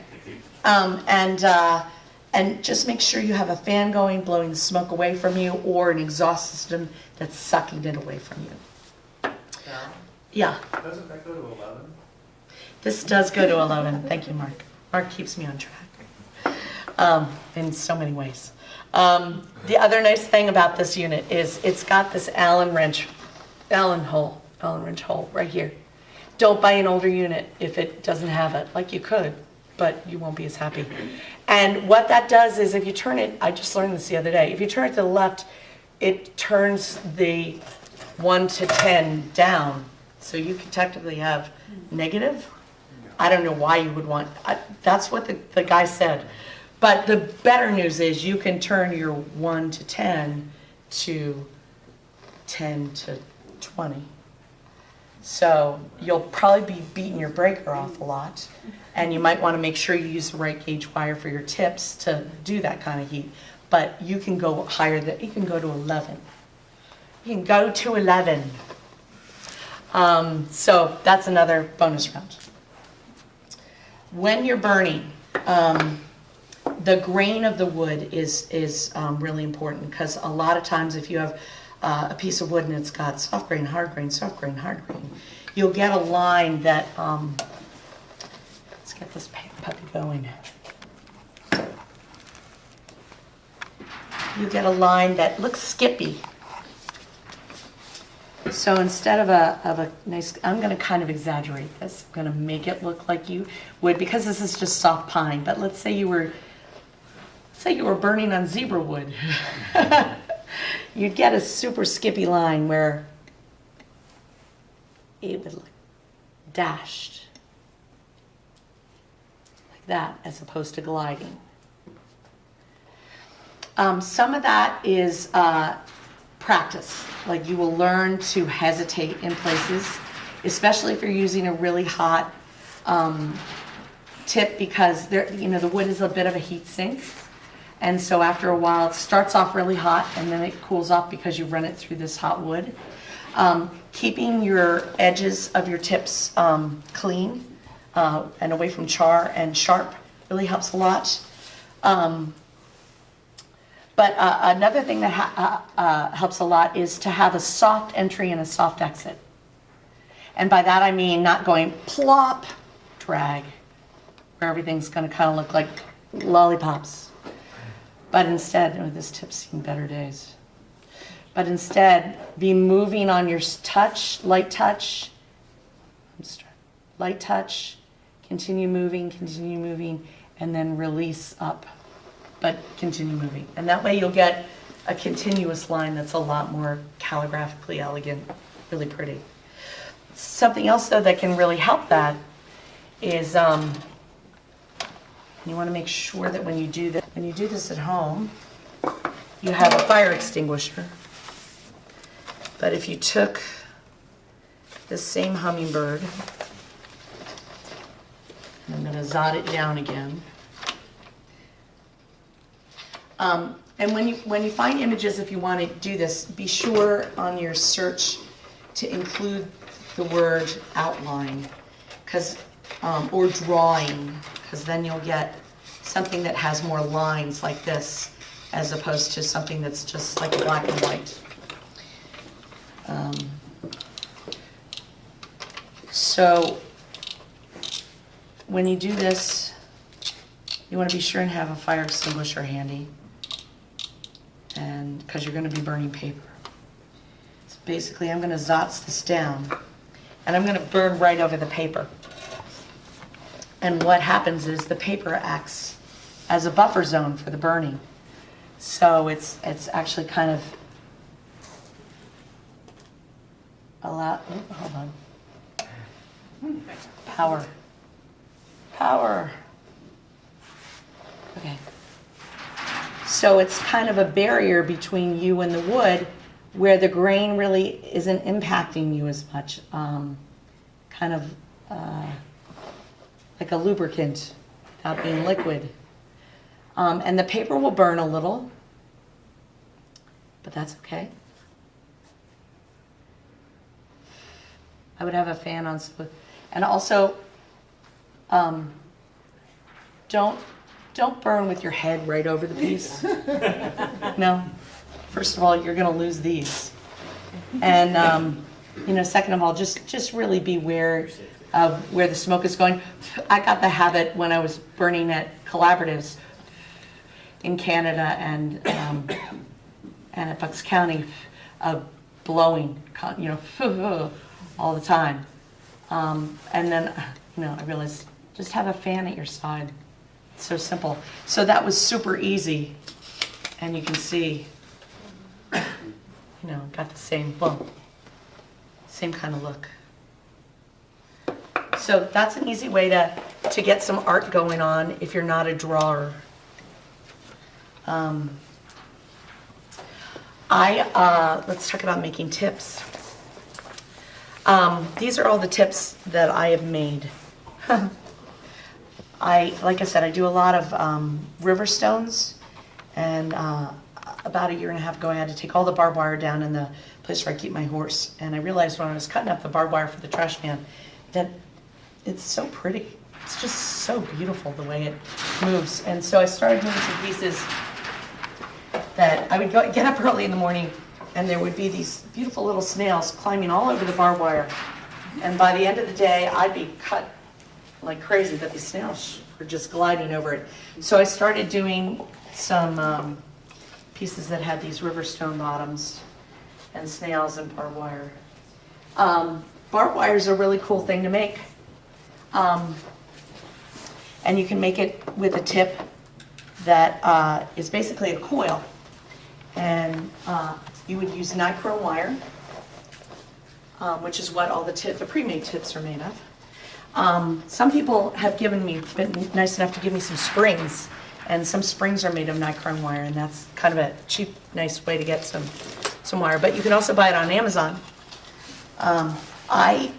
And just make sure you have a fan going, blowing the smoke away from you, or an exhaust system that's sucking it away from you. Yeah. Doesn't that go to 11? This does go to 11. Thank you, Mark. Mark keeps me on track in so many ways. The other nice thing about this unit is it's got this Allen wrench hole right here. Don't buy an older unit if it doesn't have it. Like you could, but you won't be as happy. And what that does is if you turn it, I just learned this the other day, if you turn it to the left, it turns the 1 to 10 down. So you can technically have negative I don't know why you would want, that's what the guy said. But the better news is you can turn your 1 to 10 to 10 to 20. So you'll probably be beating your breaker off a lot. And you might want to make sure you use the right gauge wire for your tips to do that kind of heat. But you can go higher, you can go to 11. You can go to 11. So that's another bonus round. When you're burning, the grain of the wood is really important, because a lot of times if you have a piece of wood and it's got soft grain, hard grain, soft grain, hard grain, you'll get a line that, let's get this puppy going. You get a line that looks skippy. So instead of a nice, I'm going to kind of exaggerate this. I'm going to make it look like you would, because this is just soft pine. But let's say you were burning on zebra wood. You'd get a super skippy line where it would look dashed like that, as opposed to gliding. Some of that is practice. Like, you will learn to hesitate in places, especially if you're using a really hot tip, because the wood is a bit of a heat sink. And so after a while, it starts off really hot and then it cools off because you run it through this hot wood. Keeping your edges of your tips clean and away from char and sharp really helps a lot. But another thing that helps a lot is to have a soft entry and a soft exit. And by that I mean not going plop, drag, where everything's going to kind of look like lollipops. But instead, this tip's seen better days. But instead, be moving on your touch, light touch, continue moving, and then release up. But continue moving. And that way you'll get a continuous line that's a lot more calligraphically elegant, really pretty. Something else, though, that can really help that is you want to make sure that when you do this at home, you have a fire extinguisher. But if you took this same hummingbird, and I'm going to zot it down again. And when you find images, if you want to do this, be sure on your search to include the word outline, or drawing, because then you'll get something that has more lines like this, as opposed to something that's just like black and white. So when you do this, you want to be sure and have a fire extinguisher handy, and because you're going to be burning paper. So basically, I'm going to zotz this down, and I'm going to burn right over the paper. And what happens is the paper acts as a buffer zone for the burning. So it's actually kind of hold on. Power. Okay. So it's kind of a barrier between you and the wood, where the grain really isn't impacting you as much. Kind of like a lubricant without being liquid. And the paper will burn a little, but that's okay. I would have a fan on, and also don't burn with your head right over the piece. No, first of all, you're going to lose these, and second of all, just really beware of where the smoke is going. I got the habit when I was burning at collaboratives in Canada and at Bucks County of blowing, all the time. And then, I realized just have a fan at your side. It's so simple. So that was super easy. And you can see, got the same kind of look. So that's an easy way to get some art going on if you're not a drawer. Let's talk about making tips. These are all the tips that I have made. Like I said, I do a lot of river stones, and about 1.5 years ago, I had to take all the barbed wire down in the place where I keep my horse, and I realized when I was cutting up the barbed wire for the trash man that it's so pretty. It's just so beautiful the way it moves, and so I started doing some pieces that I would get up early in the morning, and there would be these beautiful little snails climbing all over the barbed wire, and by the end of the day, I'd be cut like crazy, but these snails were just gliding over it. So I started doing some pieces that had these river stone bottoms and snails and barbed wire. Barbed wire is a really cool thing to make. And you can make it with a tip that is basically a coil. And you would use nichrome wire, which is what all the pre-made tips are made of. Some people have been nice enough to give me some springs, and some springs are made of nichrome wire, and that's kind of a cheap, nice way to get some wire. But you can also buy it on Amazon. I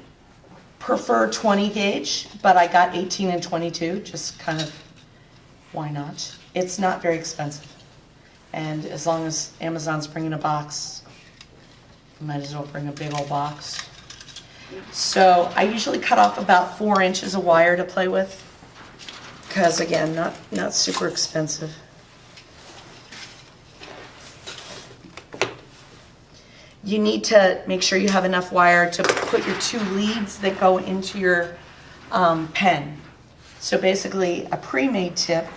prefer 20 gauge, but I got 18 and 22, just kind of, why not? It's not very expensive. And as long as Amazon's bringing a box, you might as well bring a big old box. So I usually cut off about 4 inches of wire to play with, because again, not super expensive. You need to make sure you have enough wire to put your 2 leads that go into your pen. So basically, a pre-made tip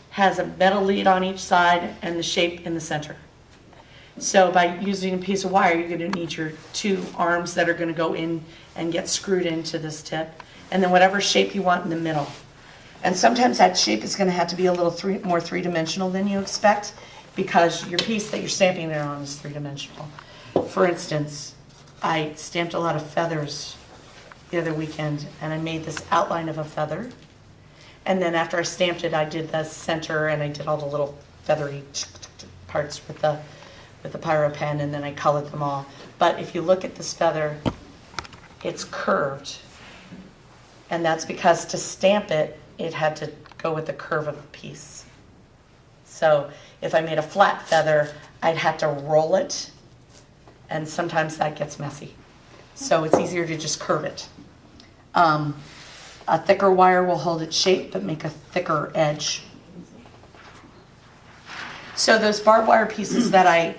has a metal lead on each side and the shape in the center. So by using a piece of wire, you're going to need your 2 arms that are going to go in and get screwed into this tip, and then whatever shape you want in the middle. And sometimes that shape is going to have to be a little more three-dimensional than you expect, because your piece that you're stamping it on is three-dimensional. For instance, I stamped a lot of feathers the other weekend, and I made this outline of a feather. And then after I stamped it, I did the center, and I did all the little feathery parts with the Pyro pen, and then I colored them all. But if you look at this feather, it's curved. And that's because to stamp it, it had to go with the curve of the piece. So if I made a flat feather, I'd have to roll it, and sometimes that gets messy. So it's easier to just curve it. A thicker wire will hold its shape, but make a thicker edge. So those barbed wire pieces that I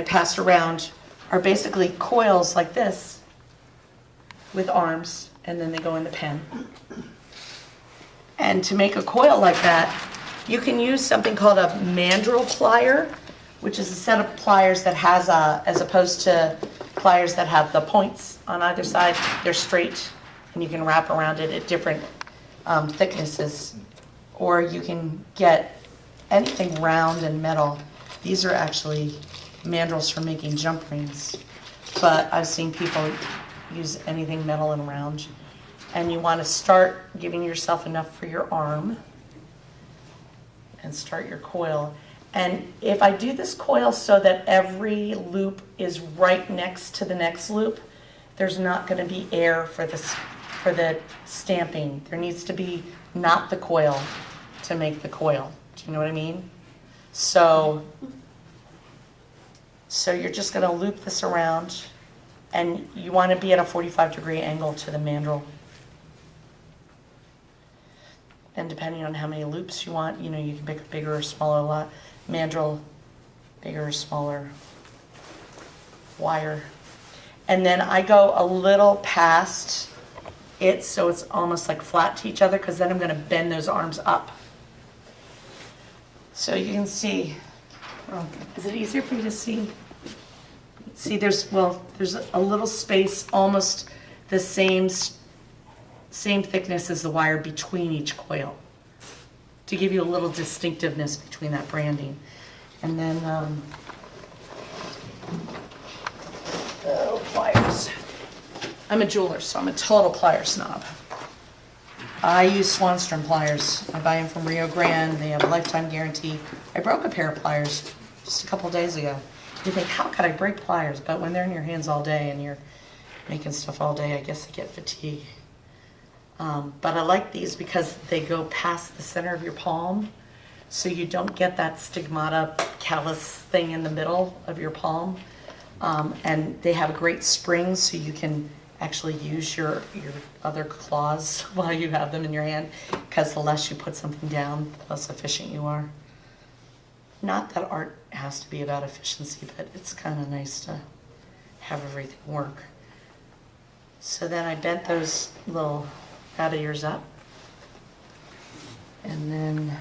passed around are basically coils like this with arms, and then they go in the pen. And to make a coil like that, you can use something called a mandrel plier, which is a set of pliers that has as opposed to pliers that have the points on either side, they're straight, and you can wrap around it at different thicknesses. Or you can get anything round and metal. These are actually mandrels for making jump rings, but I've seen people use anything metal and round. And you want to start giving yourself enough for your arm and start your coil. And if I do this coil so that every loop is right next to the next loop, there's not going to be air for the stamping. There needs to be not the coil to make the coil. Do you know what I mean? So you're just going to loop this around, and you want to be at a 45-degree angle to the mandrel. And depending on how many loops you want, you can pick a bigger or smaller mandrel, bigger or smaller wire. And then I go a little past it so it's almost like flat to each other, because then I'm going to bend those arms up. So you can see, is it easier for you to see? See, there's a little space, almost the same thickness as the wire between each coil, to give you a little distinctiveness between that branding. And then, pliers. I'm a jeweler, so I'm a total plier snob. I use Swanstrom pliers. I buy them from Rio Grande. They have a lifetime guarantee. I broke a pair of pliers just a couple days ago. You think, how could I break pliers? But when they're in your hands all day and you're making stuff all day, I guess I get fatigue. But I like these because they go past the center of your palm, so you don't get that stigmata callus thing in the middle of your palm. And they have a great spring, so you can actually use your other claws while you have them in your hand, because the less you put something down, the less efficient you are. Not that art has to be about efficiency, but it's kind of nice to have everything work. So then I bent those little rabbit ears up and then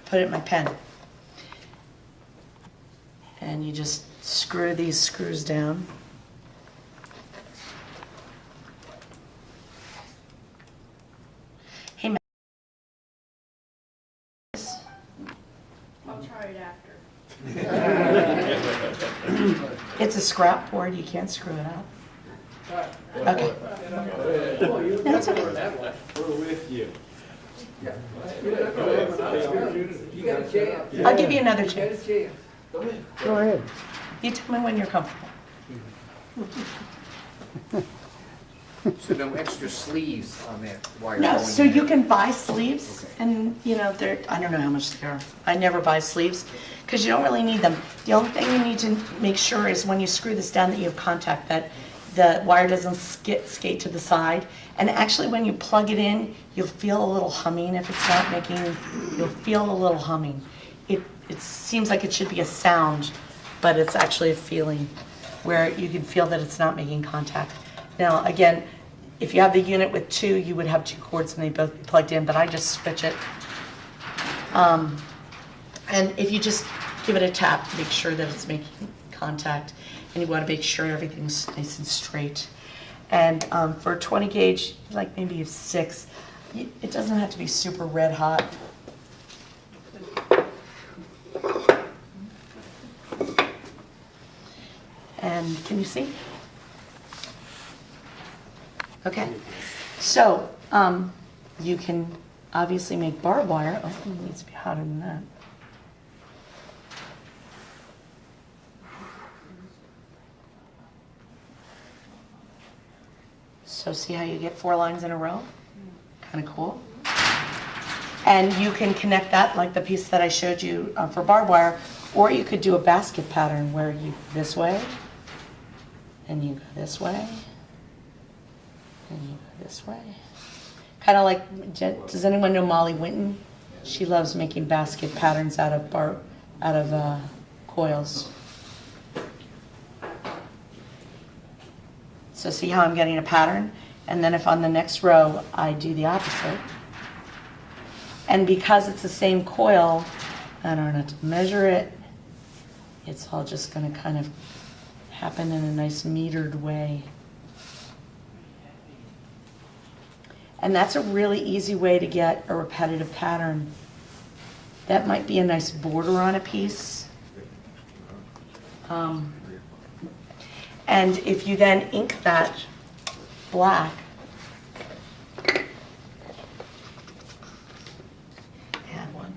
put it in my pen. And you just screw these screws down. Hey, Matt. I'll try it after. It's a scrap board, you can't screw it up. Okay. That's okay. We're with you. I'll give you another chance. Go ahead. You tell me when you're comfortable. So no extra sleeves on that wire? No, going so in you there? can buy sleeves, and they're, I don't know how much they are. I never buy sleeves because you don't really need them. The only thing you need to make sure is when you screw this down that you have contact, that the wire doesn't skate to the side. And actually when you plug it in, you'll feel a little humming. If it's not making, you'll feel a little humming. It seems like it should be a sound, but it's actually a feeling where you can feel that it's not making contact. Now, again, if you have the unit with two, you would have two cords and they both be plugged in, but I just switch it. And if you just give it a tap, make sure that it's making contact, and you want to make sure everything's nice and straight. And for a 20 gauge, like maybe a 6, it doesn't have to be super red hot. And can you see? Okay, so you can obviously make barbed wire. Oh, it needs to be hotter than that. So see how you get 4 lines in a row? Kind of cool. And you can connect that like the piece that I showed you for barbed wire, or you could do a basket pattern where you go this way, and you go this way, and you go this way. Kind of like, does anyone know Molly Winton? She loves making basket patterns out of coils. So see how I'm getting a pattern? And then if on the next row I do the opposite. And because it's the same coil, I don't have to measure it. It's all just going to kind of happen in a nice metered way. And that's a really easy way to get a repetitive pattern. That might be a nice border on a piece. And if you then ink that black, add one.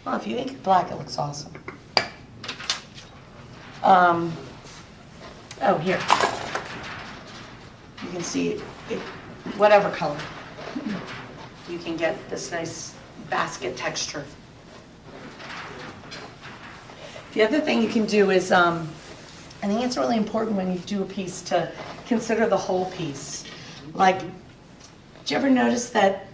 Well, if you ink it black, it looks awesome. Oh, here. You can see it, whatever color. You can get this nice basket texture. The other thing you can do is, I think it's really important when you do a piece to consider the whole piece. Like, do you ever notice that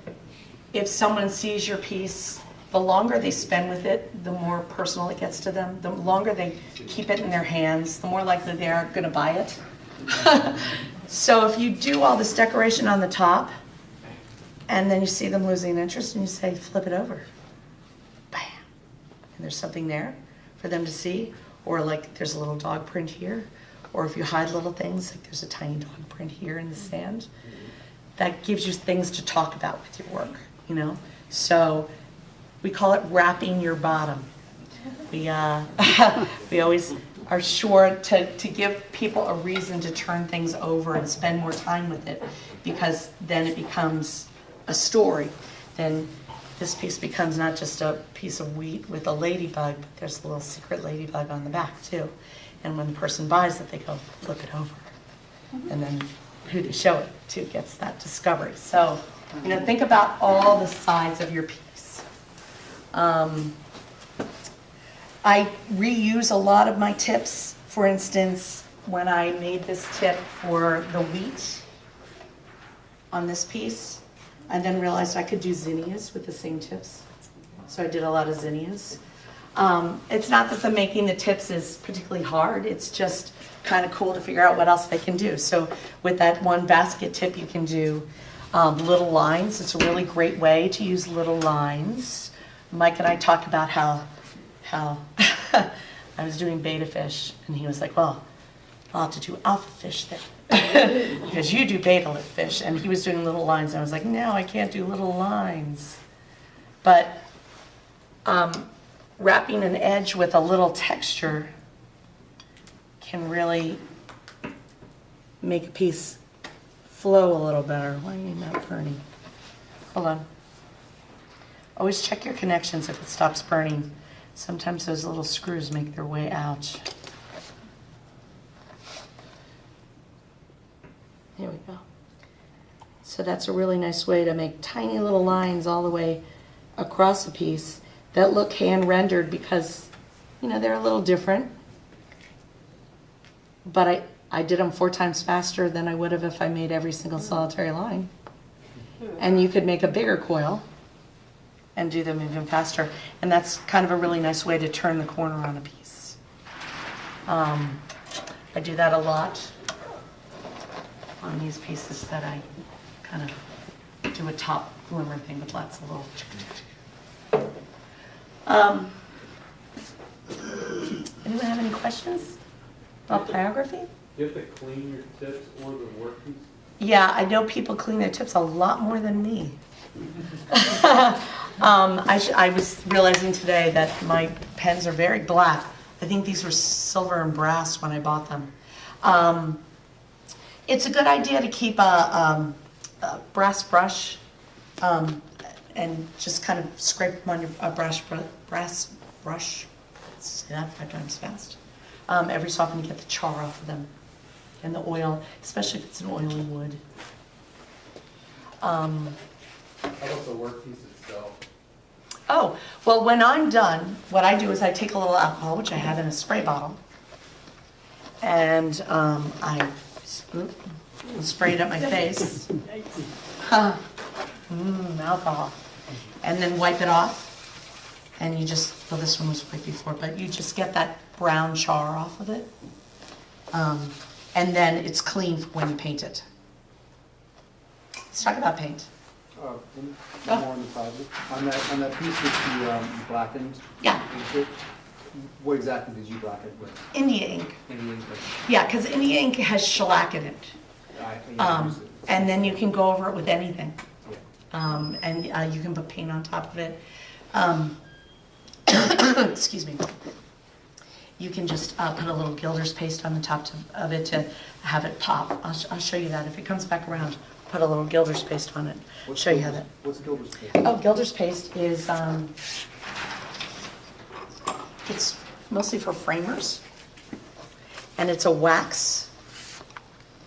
if someone sees your piece, the longer they spend with it, the more personal it gets to them. The longer they keep it in their hands, the more likely they are going to buy it. So if you do all this decoration on the top, and then you see them losing interest, and you say, flip it over. Bam. And there's something there for them to see. Or like there's a little dog print here. Or if you hide little things, like there's a tiny dog print here in the sand. That gives you things to talk about with your work, you know? So we call it wrapping your bottom. We always are sure to give people a reason to turn things over and spend more time with it, because then it becomes a story. Then this piece becomes not just a piece of wheat with a ladybug, but there's a little secret ladybug on the back too. And when the person buys it, they go flip it over. And then who to show it to gets that discovery. So, think about all the sides of your piece. I reuse a lot of my tips. For instance, when I made this tip for the wheat on this piece, I then realized I could do zinnias with the same tips. So I did a lot of zinnias. It's not that making the tips is particularly hard, it's just kind of cool to figure out what else they can do. So with that one basket tip, you can do little lines. It's a really great way to use little lines. Mike and I talked about how I was doing beta fish, and he was like, well, I'll have to do alpha fish then. Because you do beta fish, and he was doing little lines, and I was like, no, I can't do little lines. But wrapping an edge with a little texture can really make a piece flow a little better. Why are you not burning? Hold on. Always check your connections if it stops burning. Sometimes those little screws make their way out. Here we go. So that's a really nice way to make tiny little lines all the way across a piece that look hand rendered because, they're a little different. But I did them 4 times faster than I would have if I made every single solitary line. And you could make a bigger coil and do them even faster. And that's kind of a really nice way to turn the corner on a piece. I do that a lot on these pieces that I kind of do a top glimmer thing with lots of little. Anyone have any questions about pyrography? You have to clean your tips or the workpiece? Yeah, I know people clean their tips a lot more than me. I was realizing today that my pens are very black. I think these were silver and brass when I bought them. It's a good idea to keep a brass brush and just kind of scrape them on your brass brush. Say that 5 times fast. Every so often to get the char off of them and the oil, especially if it's an oily wood. How about the workpiece itself? Oh, well, when I'm done, what I do is I take a little alcohol, which I have in a spray bottle, and I spray it at my face. Alcohol. And then wipe it off. And you just, well, this one was quick before, but you just get that brown char off of it. And then it's clean when you paint it. Let's talk about paint. More on the side. On that piece that you blackened. Yeah. What exactly did you blacken it with? India ink. Indian ink. Yeah, because India ink has shellac in it. And then you can go over it with anything. Yeah. And you can put paint on top of it. Excuse me. You can just put a little gilder's paste on the top of it to have it pop. I'll show you that. If it comes back around, put a little gilder's paste on it. Show you how that. What's gilder's paste? Oh, gilder's paste is, it's mostly for framers. And it's a wax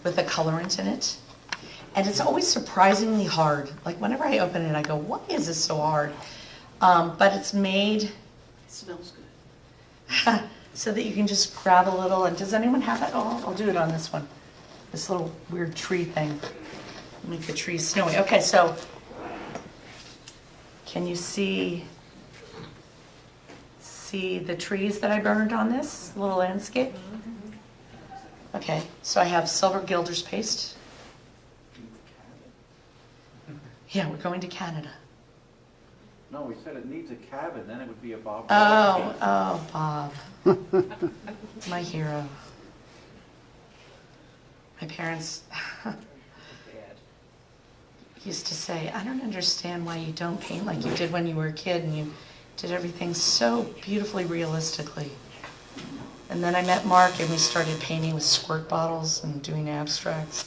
with a colorant in it. And it's always surprisingly hard. Like whenever I open it, I go, why is this so hard? But it's made, it smells good. So that you can just grab a little, and does anyone have that? Oh, I'll do it on this one. This little weird tree thing. Make the trees snowy. Okay, so can you see the trees that I burned on this little landscape? Okay, so I have silver gilder's paste. Yeah, we're going to Canada. No, we said it needs a cabin, then it would be a Bob. Oh, Bob. My hero. My parents used to say, I don't understand why you don't paint like you did when you were a kid and you did everything so beautifully realistically. And then I met Mark and we started painting with squirt bottles and doing abstracts.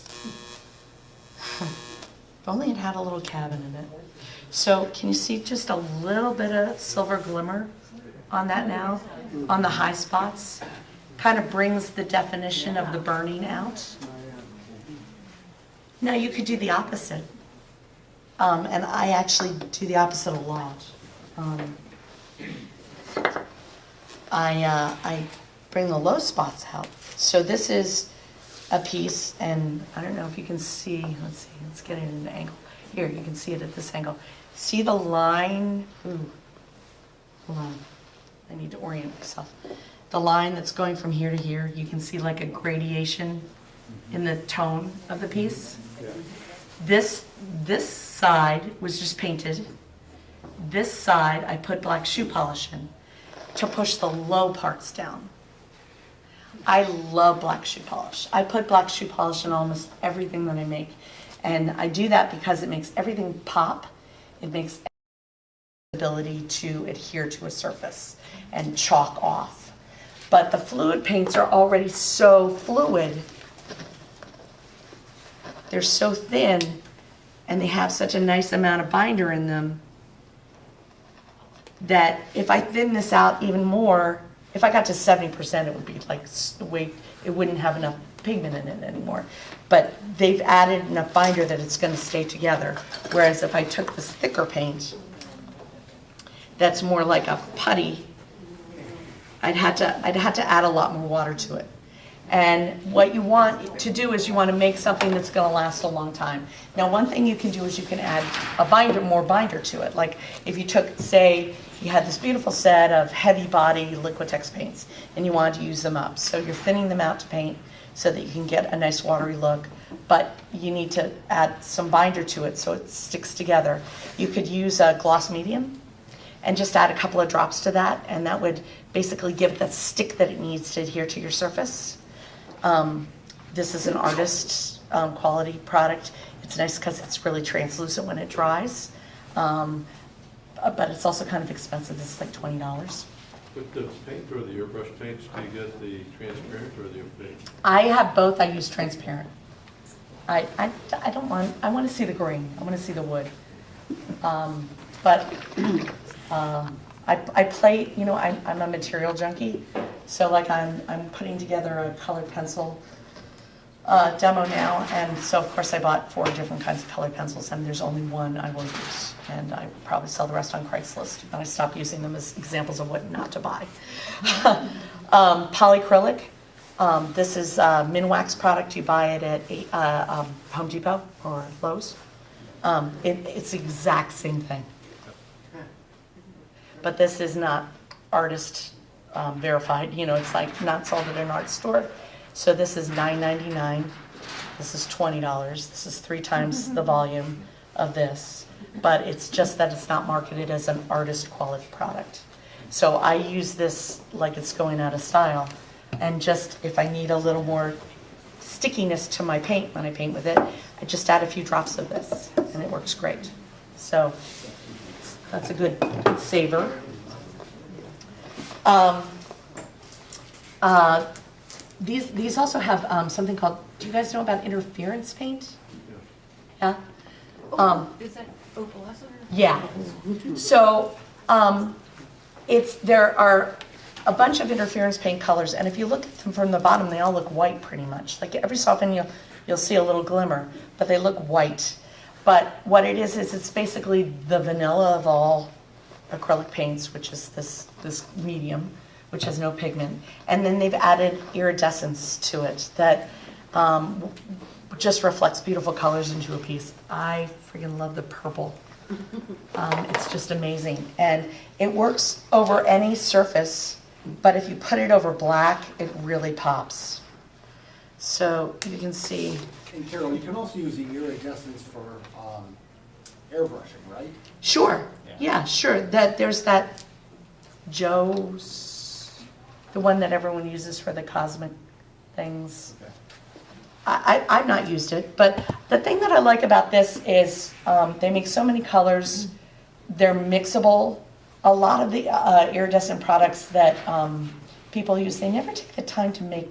If only it had a little cabin in it. So can you see just a little bit of silver glimmer on that now, on the high spots? Kind of brings the definition of the burning out. Now you could do the opposite. And I actually do the opposite a lot. I bring the low spots out. So this is a piece, and I don't know if you can see, let's get it in an angle. Here, you can see it at this angle. See the line? Ooh, hold on. I need to orient myself. The line that's going from here to here, you can see like a gradation in the tone of the piece. This side was just painted. This side, I put black shoe polish in to push the low parts down. I love black shoe polish. I put black shoe polish in almost everything that I make. And I do that because it makes everything pop. It makes ability to adhere to a surface and chalk off. But the fluid paints are already so fluid. They're so thin and they have such a nice amount of binder in them that if I thin this out even more, if I got to 70%, it would be like it wouldn't have enough pigment in it anymore. But they've added enough binder that it's going to stay together. Whereas if I took this thicker paint, that's more like a putty, I'd have to add a lot more water to it. And what you want to do is you want to make something that's going to last a long time. Now, one thing you can do is you can add more binder to it. Like if you took, say, you had this beautiful set of heavy body Liquitex paints and you wanted to use them up. So you're thinning them out to paint so that you can get a nice watery look, but you need to add some binder to it so it sticks together. You could use a gloss medium and just add a couple of drops to that, and that would basically give it that stick that it needs to adhere to your surface. This is an artist quality product. It's nice because it's really translucent when it dries, but it's also kind of expensive. It's like $20. With the paint or the airbrush paints, do you get the transparent or the opaque? I have both. I use transparent. I want to see the green. I want to see the wood. But I play, you know, I'm a material junkie. So like I'm putting together a colored pencil demo now, and so of course I bought 4 different kinds of colored pencils, and there's only one I will use, and I probably sell the rest on Craigslist, and I stopped using them as examples of what not to buy. Polyacrylic, this is a Minwax product. You buy it at Home Depot or Lowe's. It's the exact same thing, but this is not artist verified. You know, it's like not sold at an art store. So this is $9.99. This is $20. This is 3 times the volume of this, but it's just that it's not marketed as an artist quality product. So I use this like it's going out of style, and just if I need a little more stickiness to my paint when I paint with it, I just add a few drops of this, and it works great. So that's a good saver. These also have something called, do you guys know about interference paint? Yeah? Is that opalescent? Yeah. So there are a bunch of interference paint colors, and if you look at them from the bottom, they all look white pretty much. Like every so often you'll see a little glimmer, but they look white. But what it is it's basically the vanilla of all acrylic paints, which is this medium, which has no pigment. And then they've added iridescence to it that just reflects beautiful colors into a piece. I freaking love the purple. It's just amazing. And it works over any surface, but if you put it over black, it really pops. So you can see. And Carol, you can also use the iridescence for airbrushing, right? Sure. Yeah, sure. There's that Joe's, the one that everyone uses for the cosmic things. Okay. I've not used it, but the thing that I like about this is they make so many colors. They're mixable. A lot of the iridescent products that people use, they never take the time to make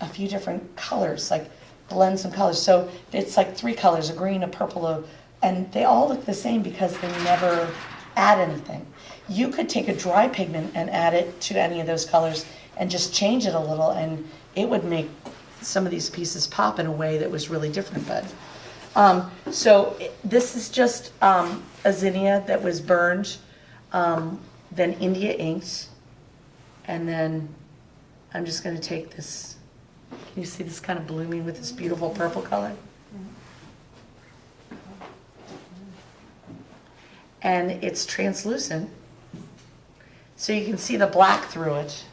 a few different colors, like blend some colors. So it's like 3 colors, a green, a purple, and they all look the same because they never add anything. You could take a dry pigment and add it to any of those colors and just change it a little, and it would make some of these pieces pop in a way that was really different. But this is just a zinnia that was burned, then India inked, and then I'm just going to take this. Can you see this kind of blooming with this beautiful purple color? And it's translucent, so you can see the black through it.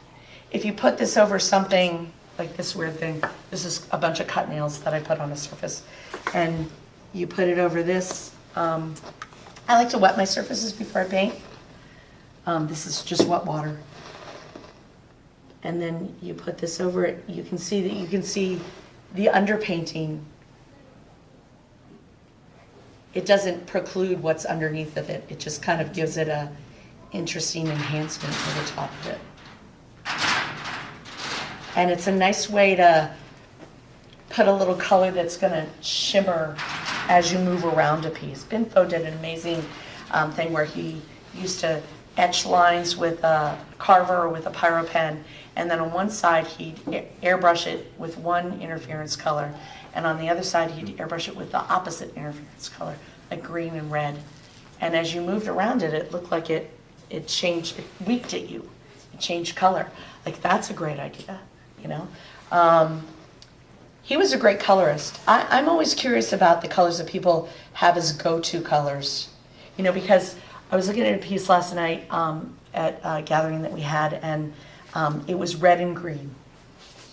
If you put this over something like this weird thing, this is a bunch of cut nails that I put on a surface, and you put it over this. I like to wet my surfaces before I paint. This is just wet water. And then you put this over it. You can see the underpainting. It doesn't preclude what's underneath of it. It just kind of gives it a interesting enhancement over top of it. And it's a nice way to put a little color that's going to shimmer as you move around a piece. Binfo did an amazing thing where he used to etch lines with a carver or with a pyro pen, and then on one side he'd airbrush it with one interference color, and on the other side he'd airbrush it with the opposite interference color, like green and red. And as you moved around it, it looked like it changed, it winked at you, it changed color. Like, that's a great idea, you know? He was a great colorist. I'm always curious about the colors that people have as go-to colors, you know, because I was looking at a piece last night at a gathering that we had, and it was red and green.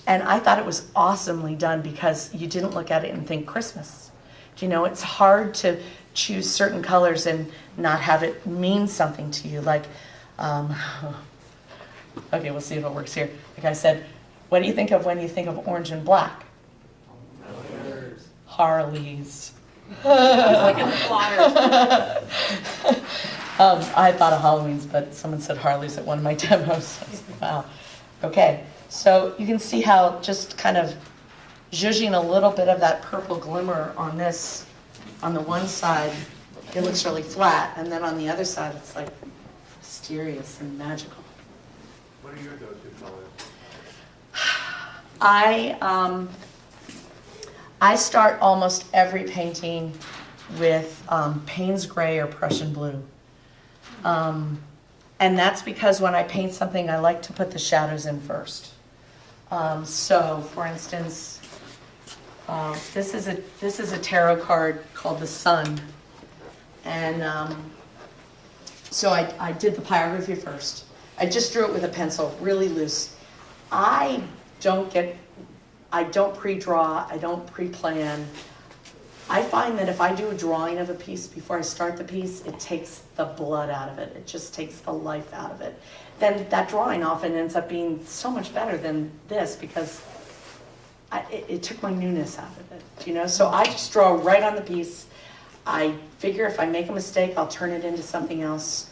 And I thought it was awesomely done because you didn't look at it and think Christmas. You know, it's hard to choose certain colors and not have it mean something to you. Like, okay, we'll see if it works here. Like I said, what do you think of when you think of orange and black? Harleys. Like in the flyers. I thought of Halloween's, but someone said Harleys at one of my demos. I was like, wow. Okay, so you can see how just kind of zhuzhing a little bit of that purple glimmer on this, on the one side, it looks really flat, and then on the other side, it's like mysterious and magical. What are your go-to colors? I start almost every painting with Payne's Gray or Prussian Blue. And that's because when I paint something, I like to put the shadows in first. So, for instance, this is a tarot card called the Sun, and so I did the pyrography first. I just drew it with a pencil, really loose. I don't pre-draw, I don't pre-plan. I find that if I do a drawing of a piece before I start the piece, it takes the blood out of it. It just takes the life out of it. Then that drawing often ends up being so much better than this because it took my newness out of it, you know? So I just draw right on the piece. I figure if I make a mistake, I'll turn it into something else.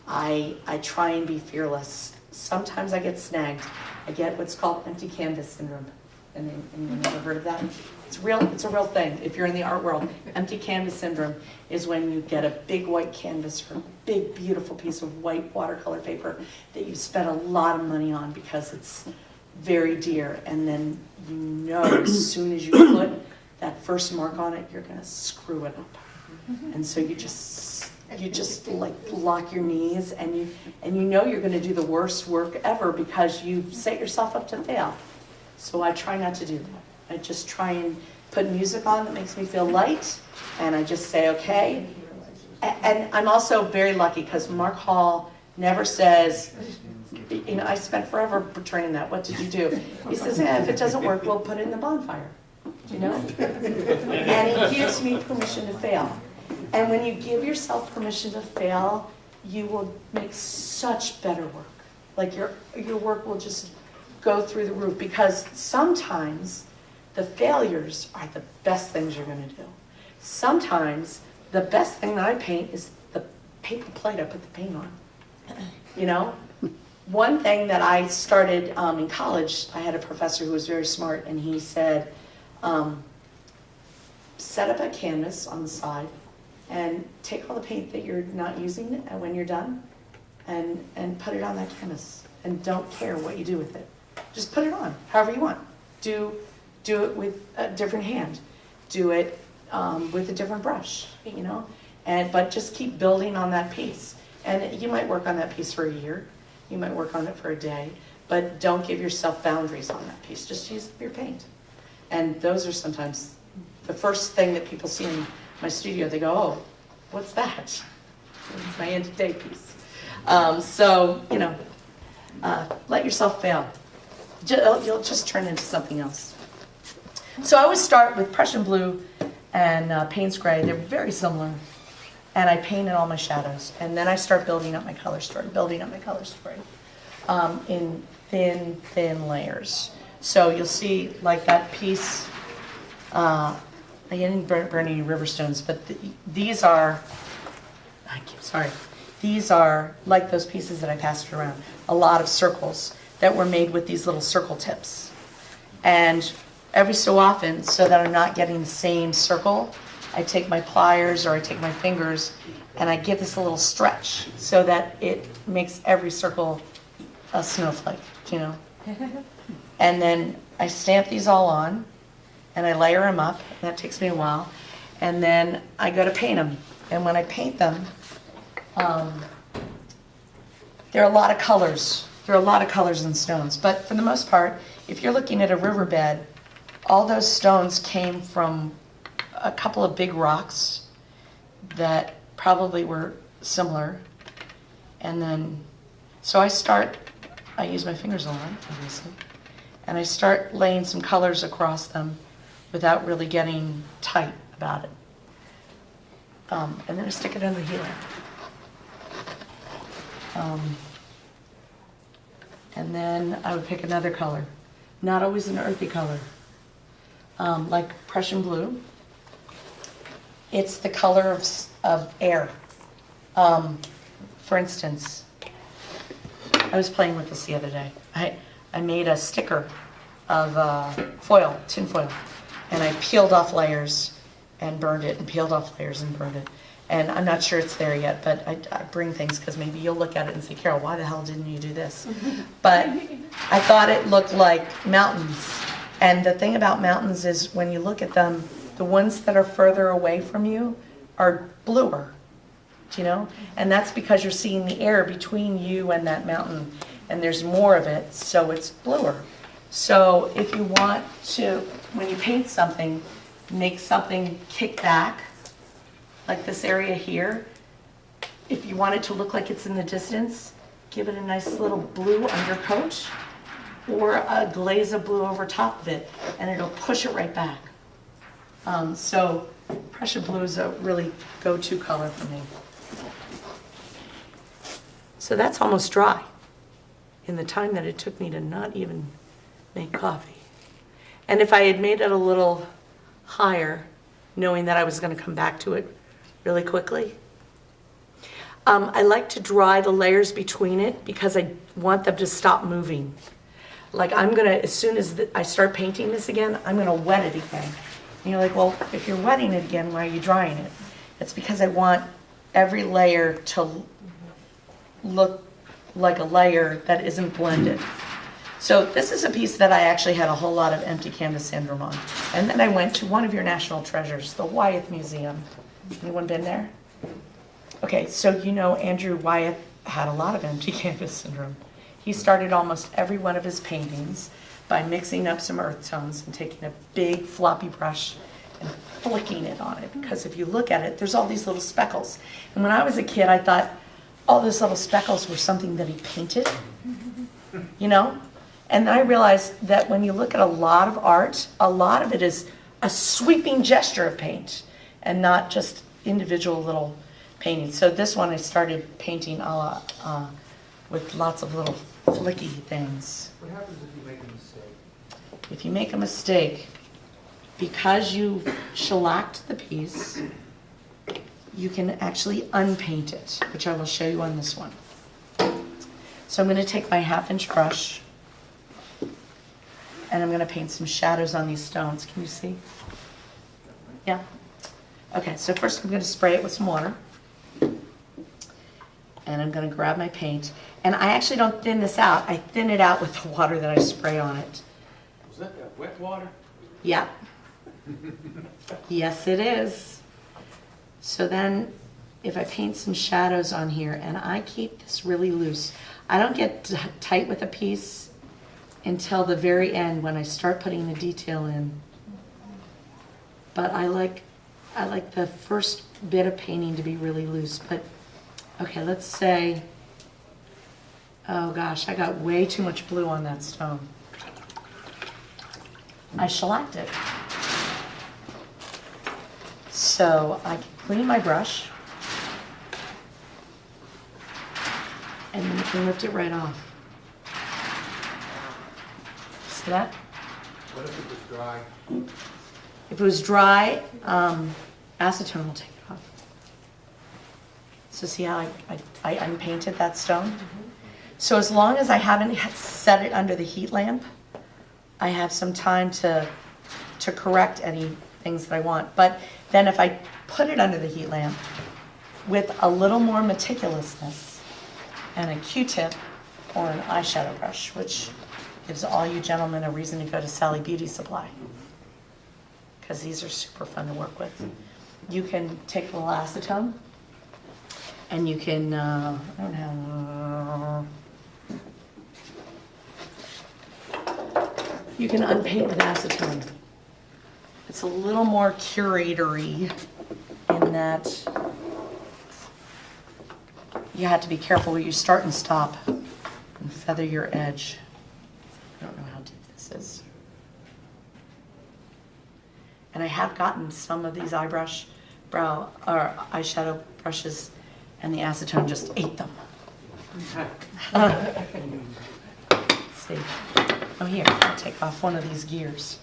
I try and be fearless. Sometimes I get snagged. I get what's called empty canvas syndrome. And you've never heard of that? It's a real thing. If you're in the art world, empty canvas syndrome is when you get a big white canvas or a big, beautiful piece of white watercolor paper that you spent a lot of money on because it's very dear, and then you know as soon as you put that first mark on it, you're gonna screw it up. And so you just like lock your knees, and you know you're gonna do the worst work ever because you've set yourself up to fail. So I try not to do that. I just try and put music on that makes me feel light, and I just say, okay. And I'm also very lucky because Mark Hall never says, you know, I spent forever returning that. What did you do? He says, if it doesn't work, we'll put it in the bonfire, you know? And he gives me permission to fail. And when you give yourself permission to fail, you will make such better work. Like your work will just go through the roof, because sometimes the failures are the best things you're going to do. Sometimes the best thing that I paint is the paper plate I put the paint on. You know, one thing that I started in college, I had a professor who was very smart, and he said, set up a canvas on the side and take all the paint that you're not using and when you're done and put it on that canvas, and don't care what you do with it. Just put it on however you want. Do it with a different hand. Do it with a different brush, you know, but just keep building on that piece. And you might work on that piece for a year. You might work on it for a day, but don't give yourself boundaries on that piece. Just use your paint. And those are sometimes the first thing that people see in my studio. They go, oh, what's that? It's my end of day piece. So, you know, let yourself fail. You'll just turn into something else. So I always start with Prussian blue and Payne's gray. They're very similar. And I paint in all my shadows. And then I start building up my color story, in thin layers. So you'll see like that piece, I didn't burn any river stones, but these are like those pieces that I passed around. A lot of circles that were made with these little circle tips. And every so often, so that I'm not getting the same circle, I take my pliers or I take my fingers and I give this a little stretch so that it makes every circle a snowflake, you know? And then I stamp these all on and I layer them up. That takes me a while. And then I go to paint them. And when I paint them, there are a lot of colors. There are a lot of colors in stones. But for the most part, if you're looking at a riverbed, all those stones came from a couple of big rocks that probably were similar. And then, so I use my fingers a lot, obviously, and I start laying some colors across them without really getting tight about it. And then I stick it under the heat lamp. And then I would pick another color, not always an earthy color, like Prussian blue. It's the color of air. For instance, I was playing with this the other day. I made a sticker of foil, tin foil, and I peeled off layers and burned it, and peeled off layers and burned it. And I'm not sure it's there yet, but I bring things because maybe you'll look at it and say, Carol, why the hell didn't you do this? But I thought it looked like mountains. And the thing about mountains is when you look at them, the ones that are further away from you are bluer, do you know? And that's because you're seeing the air between you and that mountain, and there's more of it, so it's bluer. So if you want to, when you paint something, make something kick back, like this area here. If you want it to look like it's in the distance, give it a nice little blue undercoat or a glaze of blue over top of it, and it'll push it right back. So Prussian blue is a really go-to color for me. So that's almost dry in the time that it took me to not even make coffee. And if I had made it a little higher, knowing that I was going to come back to it really quickly, I like to dry the layers between it because I want them to stop moving. Like as soon as I start painting this again, I'm gonna wet it again. And you're like, well, if you're wetting it again, why are you drying it? It's because I want every layer to look like a layer that isn't blended. So this is a piece that I actually had a whole lot of empty canvas syndrome on. And then I went to one of your national treasures, the Wyeth Museum. Anyone been there? Okay, so you know Andrew Wyeth had a lot of empty canvas syndrome. He started almost every one of his paintings by mixing up some earth tones and taking a big floppy brush and flicking it on it. Because if you look at it, there's all these little speckles. And when I was a kid, I thought all those little speckles were something that he painted, you know? And then I realized that when you look at a lot of art, a lot of it is a sweeping gesture of paint and not just individual little paintings. So this one I started painting with lots of little flicky things. What happens if you make a mistake? If you make a mistake, because you shellacked the piece, you can actually unpaint it, which I will show you on this one. So I'm going to take my 1/2-inch brush and I'm going to paint some shadows on these stones. Can you see? Yeah? Okay, so first I'm going to spray it with some water. And I'm going to grab my paint. And I actually don't thin this out. I thin it out with the water that I spray on it. Was that wet water? Yeah. Yes, it is. So then if I paint some shadows on here, and I keep this really loose. I don't get tight with a piece until the very end when I start putting the detail in. But I like the first bit of painting to be really loose. But okay, let's say, oh gosh, I got way too much blue on that stone. I shellacked it. So I can clean my brush and then you can lift it right off. See that? What if it was dry? If it was dry, acetone will take it off. So see how I unpainted that stone? So as long as I haven't set it under the heat lamp, I have some time to correct any things that I want. But then if I put it under the heat lamp with a little more meticulousness and a Q-tip or an eyeshadow brush, which gives all you gentlemen a reason to go to Sally Beauty Supply, because these are super fun to work with. You can take a little acetone and you can, I don't have, you can unpaint with acetone. It's a little more curatory in that you have to be careful where you start and stop and feather your edge. I don't know how deep this is. And I have gotten some of these eyeshadow brushes and the acetone just ate them. Let's see. Oh, here, I'll take off one of these gears.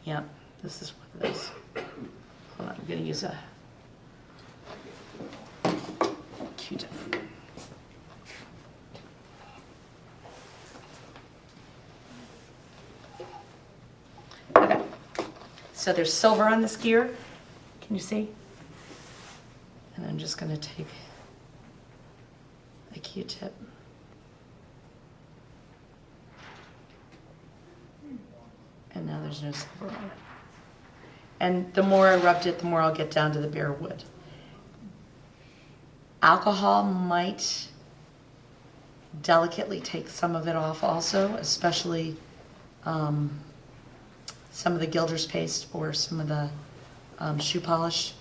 Yep, this is one of those. Hold on, I'm gonna use a Q-tip. Okay, so there's silver on this gear. Can you see? And I'm just gonna take a Q-tip. And now there's no silver on it. And the more I rubbed it, the more I'll get down to the bare wood. Alcohol might delicately take some of it off also, especially some of the gilder's paste or some of the shoe polish,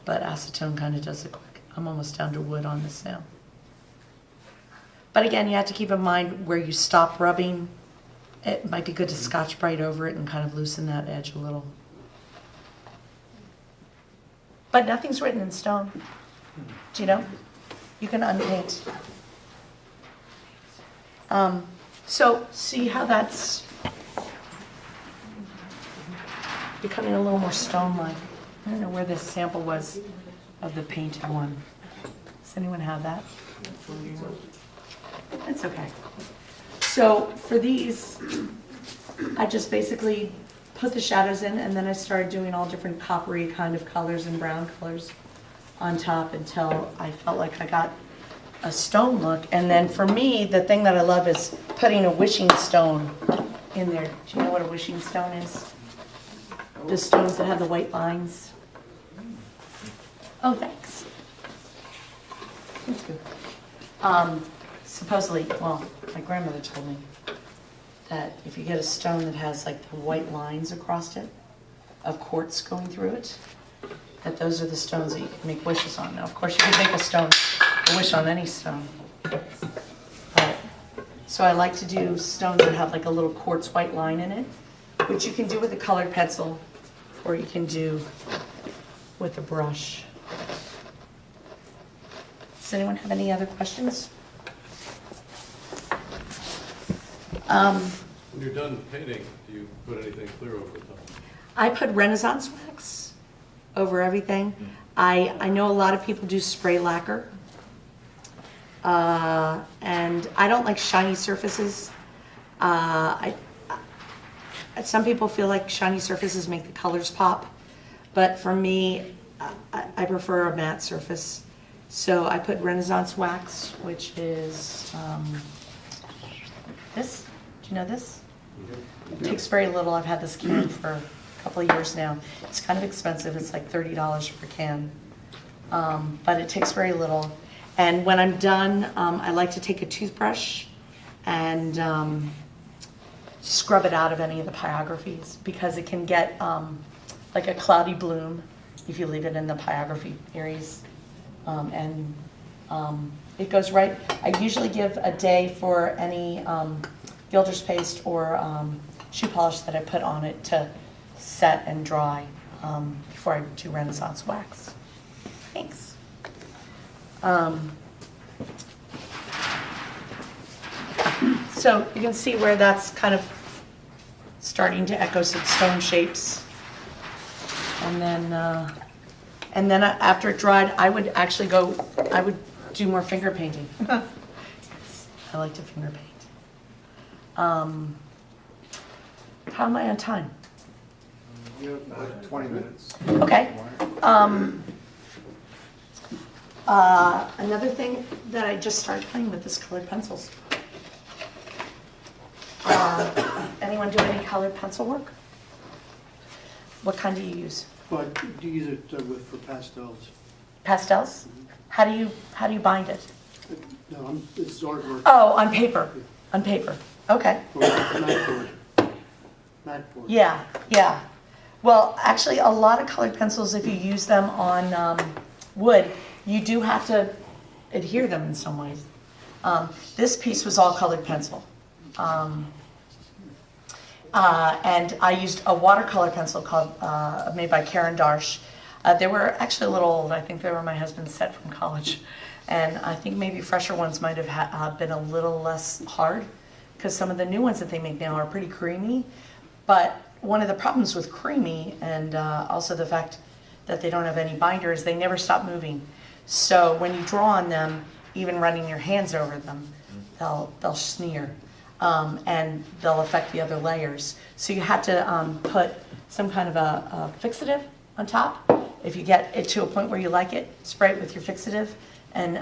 but acetone kind of does it quick. I'm almost down to wood on this now. But again, you have to keep in mind where you stop rubbing. It might be good to Scotch-Brite over it and kind of loosen that edge a little. But nothing's written in stone. Do you know? You can unpaint. So see how that's becoming a little more stone-like. I don't know where this sample was of the painted one. Does anyone have that? It's okay. So for these, I just basically put the shadows in and then I started doing all different coppery kind of colors and brown colors on top until I felt like I got a stone look. And then for me, the thing that I love is putting a wishing stone in there. Do you know what a wishing stone is? The stones that have the white lines. Oh, thanks. Thank you. Supposedly, well, my grandmother told me that if you get a stone that has like the white lines across it, of quartz going through it, that those are the stones that you can make wishes on. Now, of course, you can make a wish on any stone. But, so I like to do stones that have like a little quartz white line in it, which you can do with a colored pencil, or you can do with a brush. Does anyone have any other questions? When you're done painting, do you put anything clear over the top? I put Renaissance wax over everything. I know a lot of people do spray lacquer. And I don't like shiny surfaces. Some people feel like shiny surfaces make the colors pop, but for me, I prefer a matte surface. So I put Renaissance wax, which is this. Do you know this? It takes very little. I've had this can for a couple of years now. It's kind of expensive. It's like $30 per can, but it takes very little. And when I'm done, I like to take a toothbrush and scrub it out of any of the pyrographies, because it can get like a cloudy bloom if you leave it in the pyrography areas. It goes right. I usually give a day for any gilder's paste or shoe polish that I put on it to set and dry before I do Renaissance wax. Thanks. So you can see where that's kind of starting to echo some stone shapes. And then after it dried, I would do more finger painting. I like to finger paint. How am I on time? You have like 20 minutes. Okay. Another thing that I just started playing with is colored pencils. Anyone do any colored pencil work? What kind do you use? But do you use it for pastels? Pastels? How do you bind it? No, it's artwork. Oh, on paper. On paper. Okay. Or mat board. Mat board. Yeah, yeah. Well, actually, a lot of colored pencils, if you use them on wood, you do have to adhere them in some ways. This piece was all colored pencil. And I used a watercolor pencil made by Karen Darsh. They were actually a little old. I think they were my husband's set from college. And I think maybe fresher ones might have been a little less hard, because some of the new ones that they make now are pretty creamy. But one of the problems with creamy, and also the fact that they don't have any binders, they never stop moving. So when you draw on them, even running your hands over them, they'll smear. And they'll affect the other layers. So you have to put some kind of a fixative on top. If you get it to a point where you like it, spray it with your fixative. And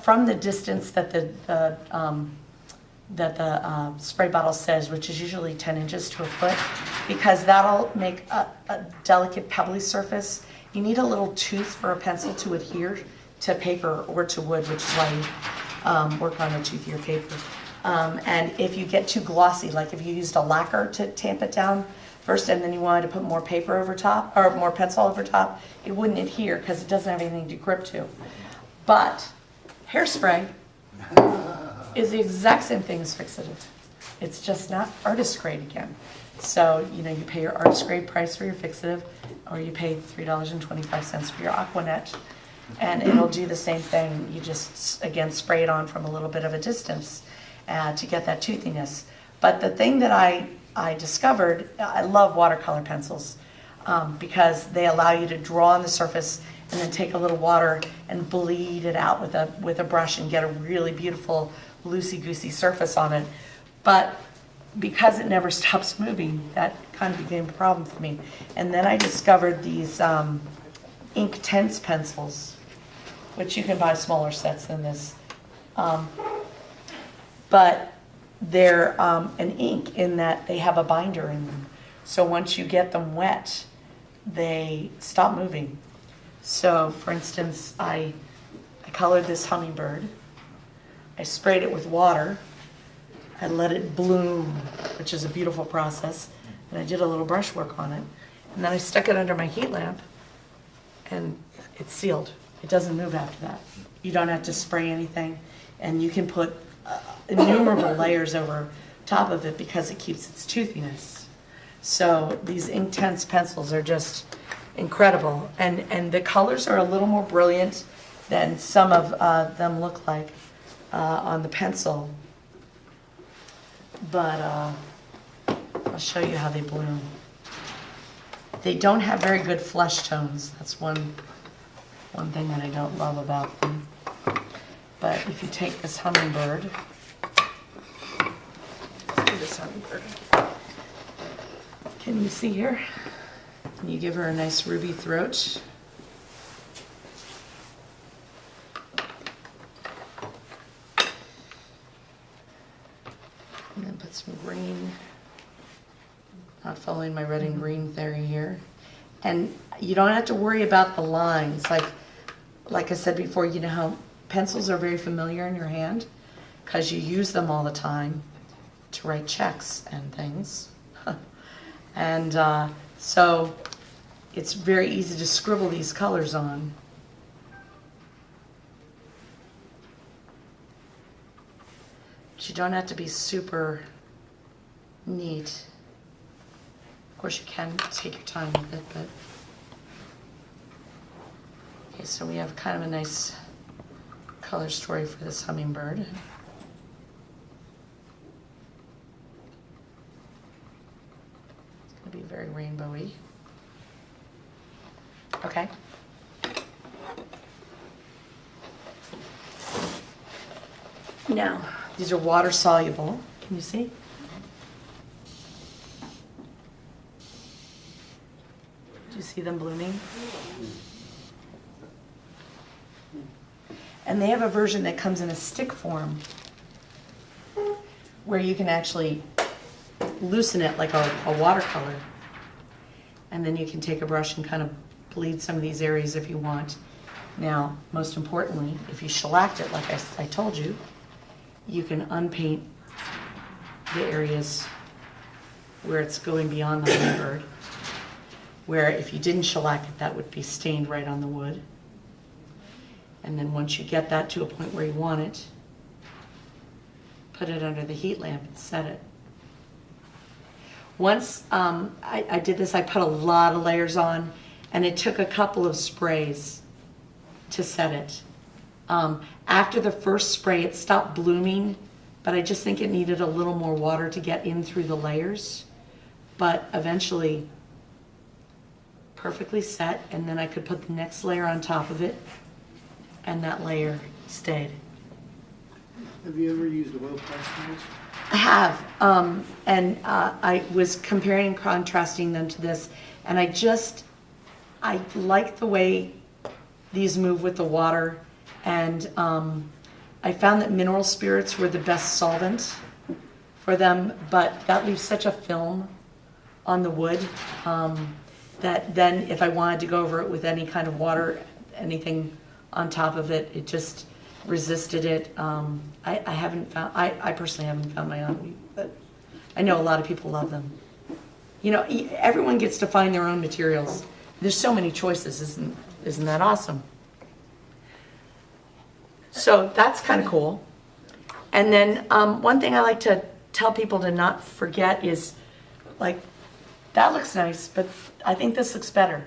from the distance that the spray bottle says, which is usually 10 inches to a foot, because that'll make a delicate pebbly surface. You need a little tooth for a pencil to adhere to paper or to wood, which is why you work on a toothier paper. And if you get too glossy, like if you used a lacquer to tamp it down first and then you wanted to put more paper over top, or more pencil over top, it wouldn't adhere because it doesn't have anything to grip to. But hairspray is the exact same thing as fixative. It's just not artist grade again. So, you pay your artist grade price for your fixative, or you pay $3.25 for your Aquanet, and it'll do the same thing. You just, again, spray it on from a little bit of a distance to get that toothiness. But the thing that I discovered, I love watercolor pencils because they allow you to draw on the surface and then take a little water and bleed it out with a brush and get a really beautiful loosey-goosey surface on it. But because it never stops moving, that kind of became a problem for me. And then I discovered these Inktense pencils, which you can buy smaller sets than this. But they're an ink in that they have a binder in them. So once you get them wet, they stop moving. So for instance, I colored this hummingbird. I sprayed it with water. I let it bloom, which is a beautiful process. And I did a little brush work on it. And then I stuck it under my heat lamp and it's sealed. It doesn't move after that. You don't have to spray anything. And you can put innumerable layers over top of it because it keeps its toothiness. So these Inktense pencils are just incredible. And the colors are a little more brilliant than some of them look like on the pencil. But I'll show you how they bloom. They don't have very good flesh tones. That's one thing that I don't love about them. But if you take this hummingbird, let's do this hummingbird. Can you see here? And you give her a nice ruby throat. And then put some green. Not following my red and green theory here. And you don't have to worry about the lines. Like I said before, you know how pencils are very familiar in your hand because you use them all the time to write checks and things. And so it's very easy to scribble these colors on. But you don't have to be super neat. Of course, you can take your time with it, but... Okay, so we have kind of a nice color story for this hummingbird. It's going to be very rainbowy. Okay. Now, these are water soluble. Can you see? Do you see them blooming? And they have a version that comes in a stick form where you can actually loosen it like a watercolor. And then you can take a brush and kind of bleed some of these areas if you want. Now, most importantly, if you shellacked it like I told you, you can unpaint the areas where it's going beyond the hummingbird, where if you didn't shellac it, that would be stained right on the wood. And then once you get that to a point where you want it, put it under the heat lamp and set it. Once I did this, I put a lot of layers on, and it took a couple of sprays to set it. After the first spray, it stopped blooming, but I just think it needed a little more water to get in through the layers. But eventually, perfectly set, and then I could put the next layer on top of it, and that layer stayed. Have you ever used oil pastels? I have, and I was comparing and contrasting them to this, and I like the way these move with the water, and I found that mineral spirits were the best solvent for them, but that leaves such a film on the wood that then if I wanted to go over it with any kind of water, anything on top of it, it just resisted it. I personally haven't found my own, but I know a lot of people love them. You know, everyone gets to find their own materials. There's so many choices, isn't that awesome? So that's kind of cool. And then one thing I like to tell people to not forget is, like, that looks nice, but I think this looks better.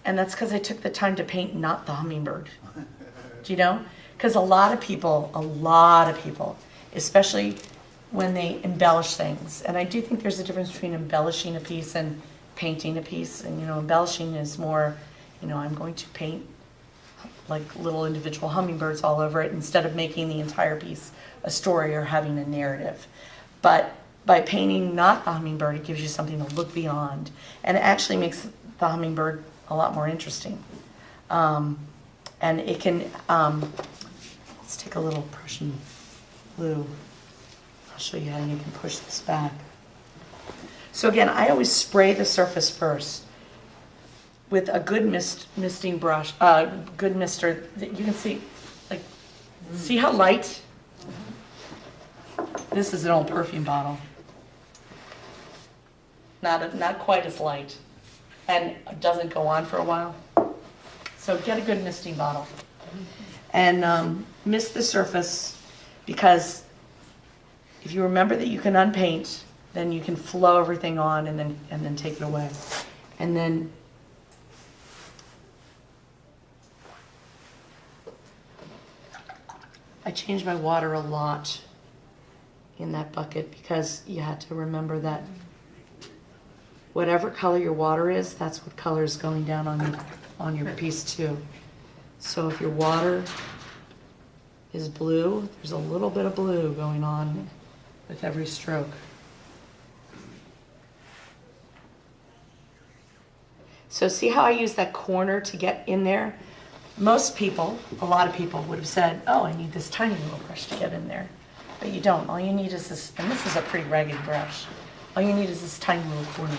And that's because I took the time to paint not the hummingbird. Do you know? Because a lot of people, especially when they embellish things, and I do think there's a difference between embellishing a piece and painting a piece. And, you know, embellishing is more, you know, I'm going to paint like little individual hummingbirds all over it instead of making the entire piece a story or having a narrative. But by painting not the hummingbird, it gives you something to look beyond. And it actually makes the hummingbird a lot more interesting. And it can, let's take a little Prussian blue. I'll show you how you can push this back. So again, I always spray the surface first with a good misting brush, good mister. You can see, like, see how light? This is an old perfume bottle. Not quite as light, and it doesn't go on for a while. So get a good misting bottle and mist the surface, because if you remember that you can unpaint, then you can flow everything on and then take it away. And then I changed my water a lot in that bucket because you had to remember that whatever color your water is, that's what color is going down on your piece too. So if your water is blue, there's a little bit of blue going on with every stroke. So see how I use that corner to get in there? Most people, a lot of people would have said, oh, I need this tiny little brush to get in there. But you don't. All you need is this, and this is a pretty ragged brush. All you need is this tiny little corner.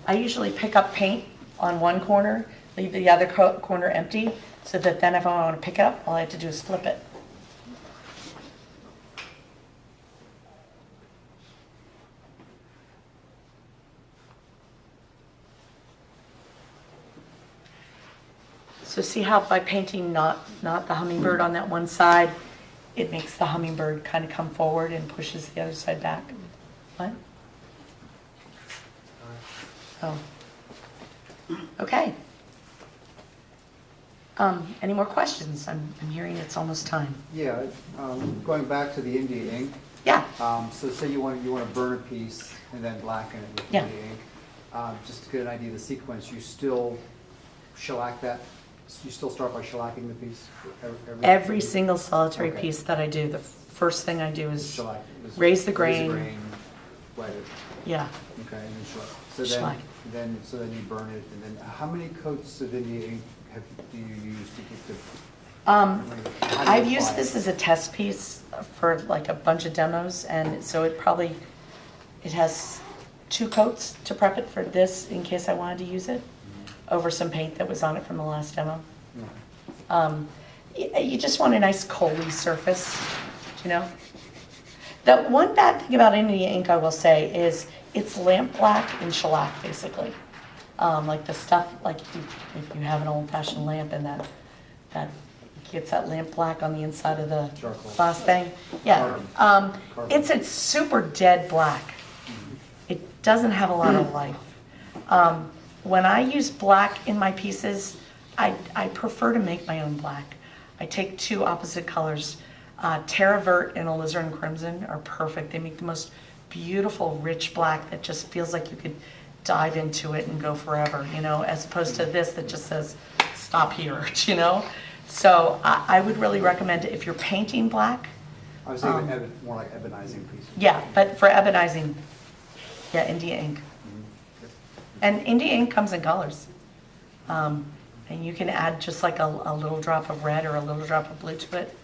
I usually pick up paint on one corner, leave the other corner empty, so that then if I want to pick it up, all I have to do is flip it. So see how by painting not the hummingbird on that one side, it makes the hummingbird kind of come forward and pushes the other side back? What? Oh. Okay. Any more questions? I'm hearing it's almost time. Yeah, going back to the India ink. Yeah. So say you want to burn a piece and then blacken it with Yeah. India ink. Just to get an idea of the sequence, you still shellac that? You still start by shellacking the piece? Every single solitary Okay. piece that I do, the first thing I do is Shellac. Just raise the grain. wet it. Yeah. Okay, and then shellac. So Shellac. then you burn it, and then how many coats of India ink do you use to get the? How do you I've used apply this it? as a test piece for like a bunch of demos, and so it has 2 coats to prep it for this in case I wanted to use it over some paint that was on it from the last demo. You just want a nice coaly surface, you know? The one bad thing about India ink, I will say, is it's lamp black and shellac, basically. Like the stuff, like if you have an old-fashioned lamp and that gets that lamp black on the inside of the Charcoal. glass thing. Yeah, Carbon. it's a super dead black. It doesn't have a lot of life. When I use black in my pieces, I prefer to make my own black. I take 2 opposite colors. Terra Vert and Alizarin Crimson are perfect. They make the most beautiful, rich black that just feels like you could dive into it and go forever, you know, as opposed to this that just says, stop here, you know? So I would really recommend if you're painting black. I was thinking more like ebonizing pieces. Yeah, but for ebonizing, yeah, India ink. And India ink comes in colors. And you can add just like a little drop of red or a little drop of blue to it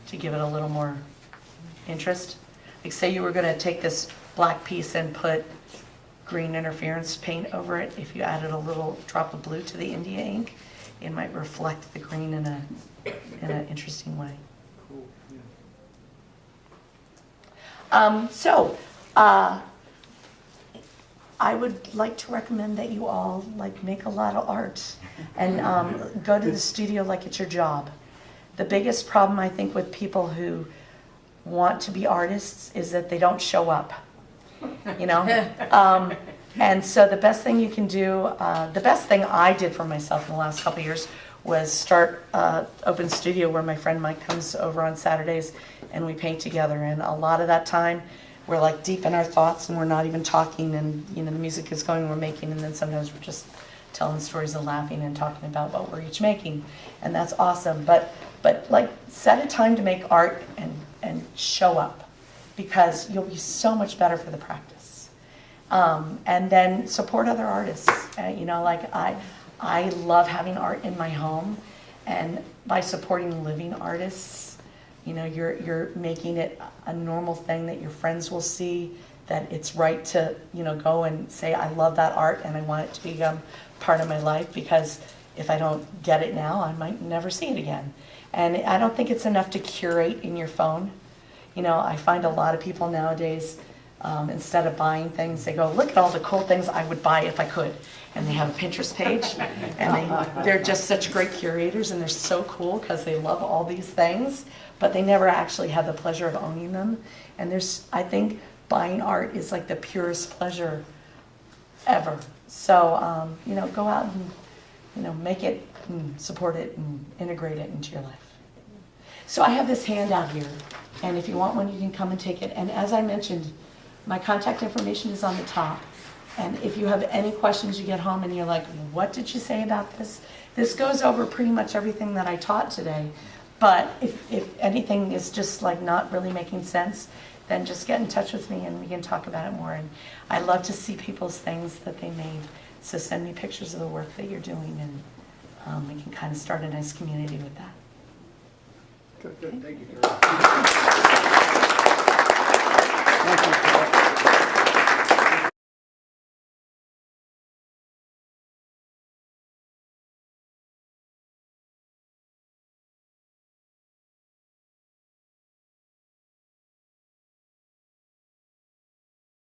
to give it a little more interest. Like say you were going to take this black piece and put green interference paint over it. If you added a little drop of blue to the India ink, it might reflect the green in an interesting way. Cool, yeah. I would like to recommend that you all like make a lot of art and go to the studio like it's your job. The biggest problem I think with people who want to be artists is that they don't show up, you know? And so the best thing you can do, the best thing I did for myself in the last couple of years was start open studio where my friend Mike comes over on Saturdays and we paint together. And a lot of that time we're like deep in our thoughts and we're not even talking, and you know the music is going, we're making, and then sometimes we're just telling stories and laughing and talking about what we're each making, and that's awesome. But like set a time to make art and show up, because you'll be so much better for the practice. And then support other artists. You know, like I love having art in my home, and by supporting living artists, you know, you're making it a normal thing that your friends will see, that it's right to, you know, go and say, I love that art and I want it to become part of my life, because if I don't get it now, I might never see it again. And I don't think it's enough to curate in your phone. You know, I find a lot of people nowadays, instead of buying things, they go, look at all the cool things I would buy if I could. And they have a Pinterest page, and they're just such great curators, and they're so cool because they love all these things, but they never actually have the pleasure of owning them. And I think buying art is like the purest pleasure ever. So, you know, go out and, you know, make it and support it and integrate it into your life. So I have this handout here, and if you want one, you can come and take it. And as I mentioned, my contact information is on the top. And if you have any questions, you get home and you're like, what did you say about this? This goes over pretty much everything that I taught today. But if anything is just like not really making sense, then just get in touch with me and we can talk about it more. And I love to see people's things that they made. So send me pictures of the work that you're doing, and we can kind of start a nice community with that. Good, thank you, Carol. Thank you, Carol.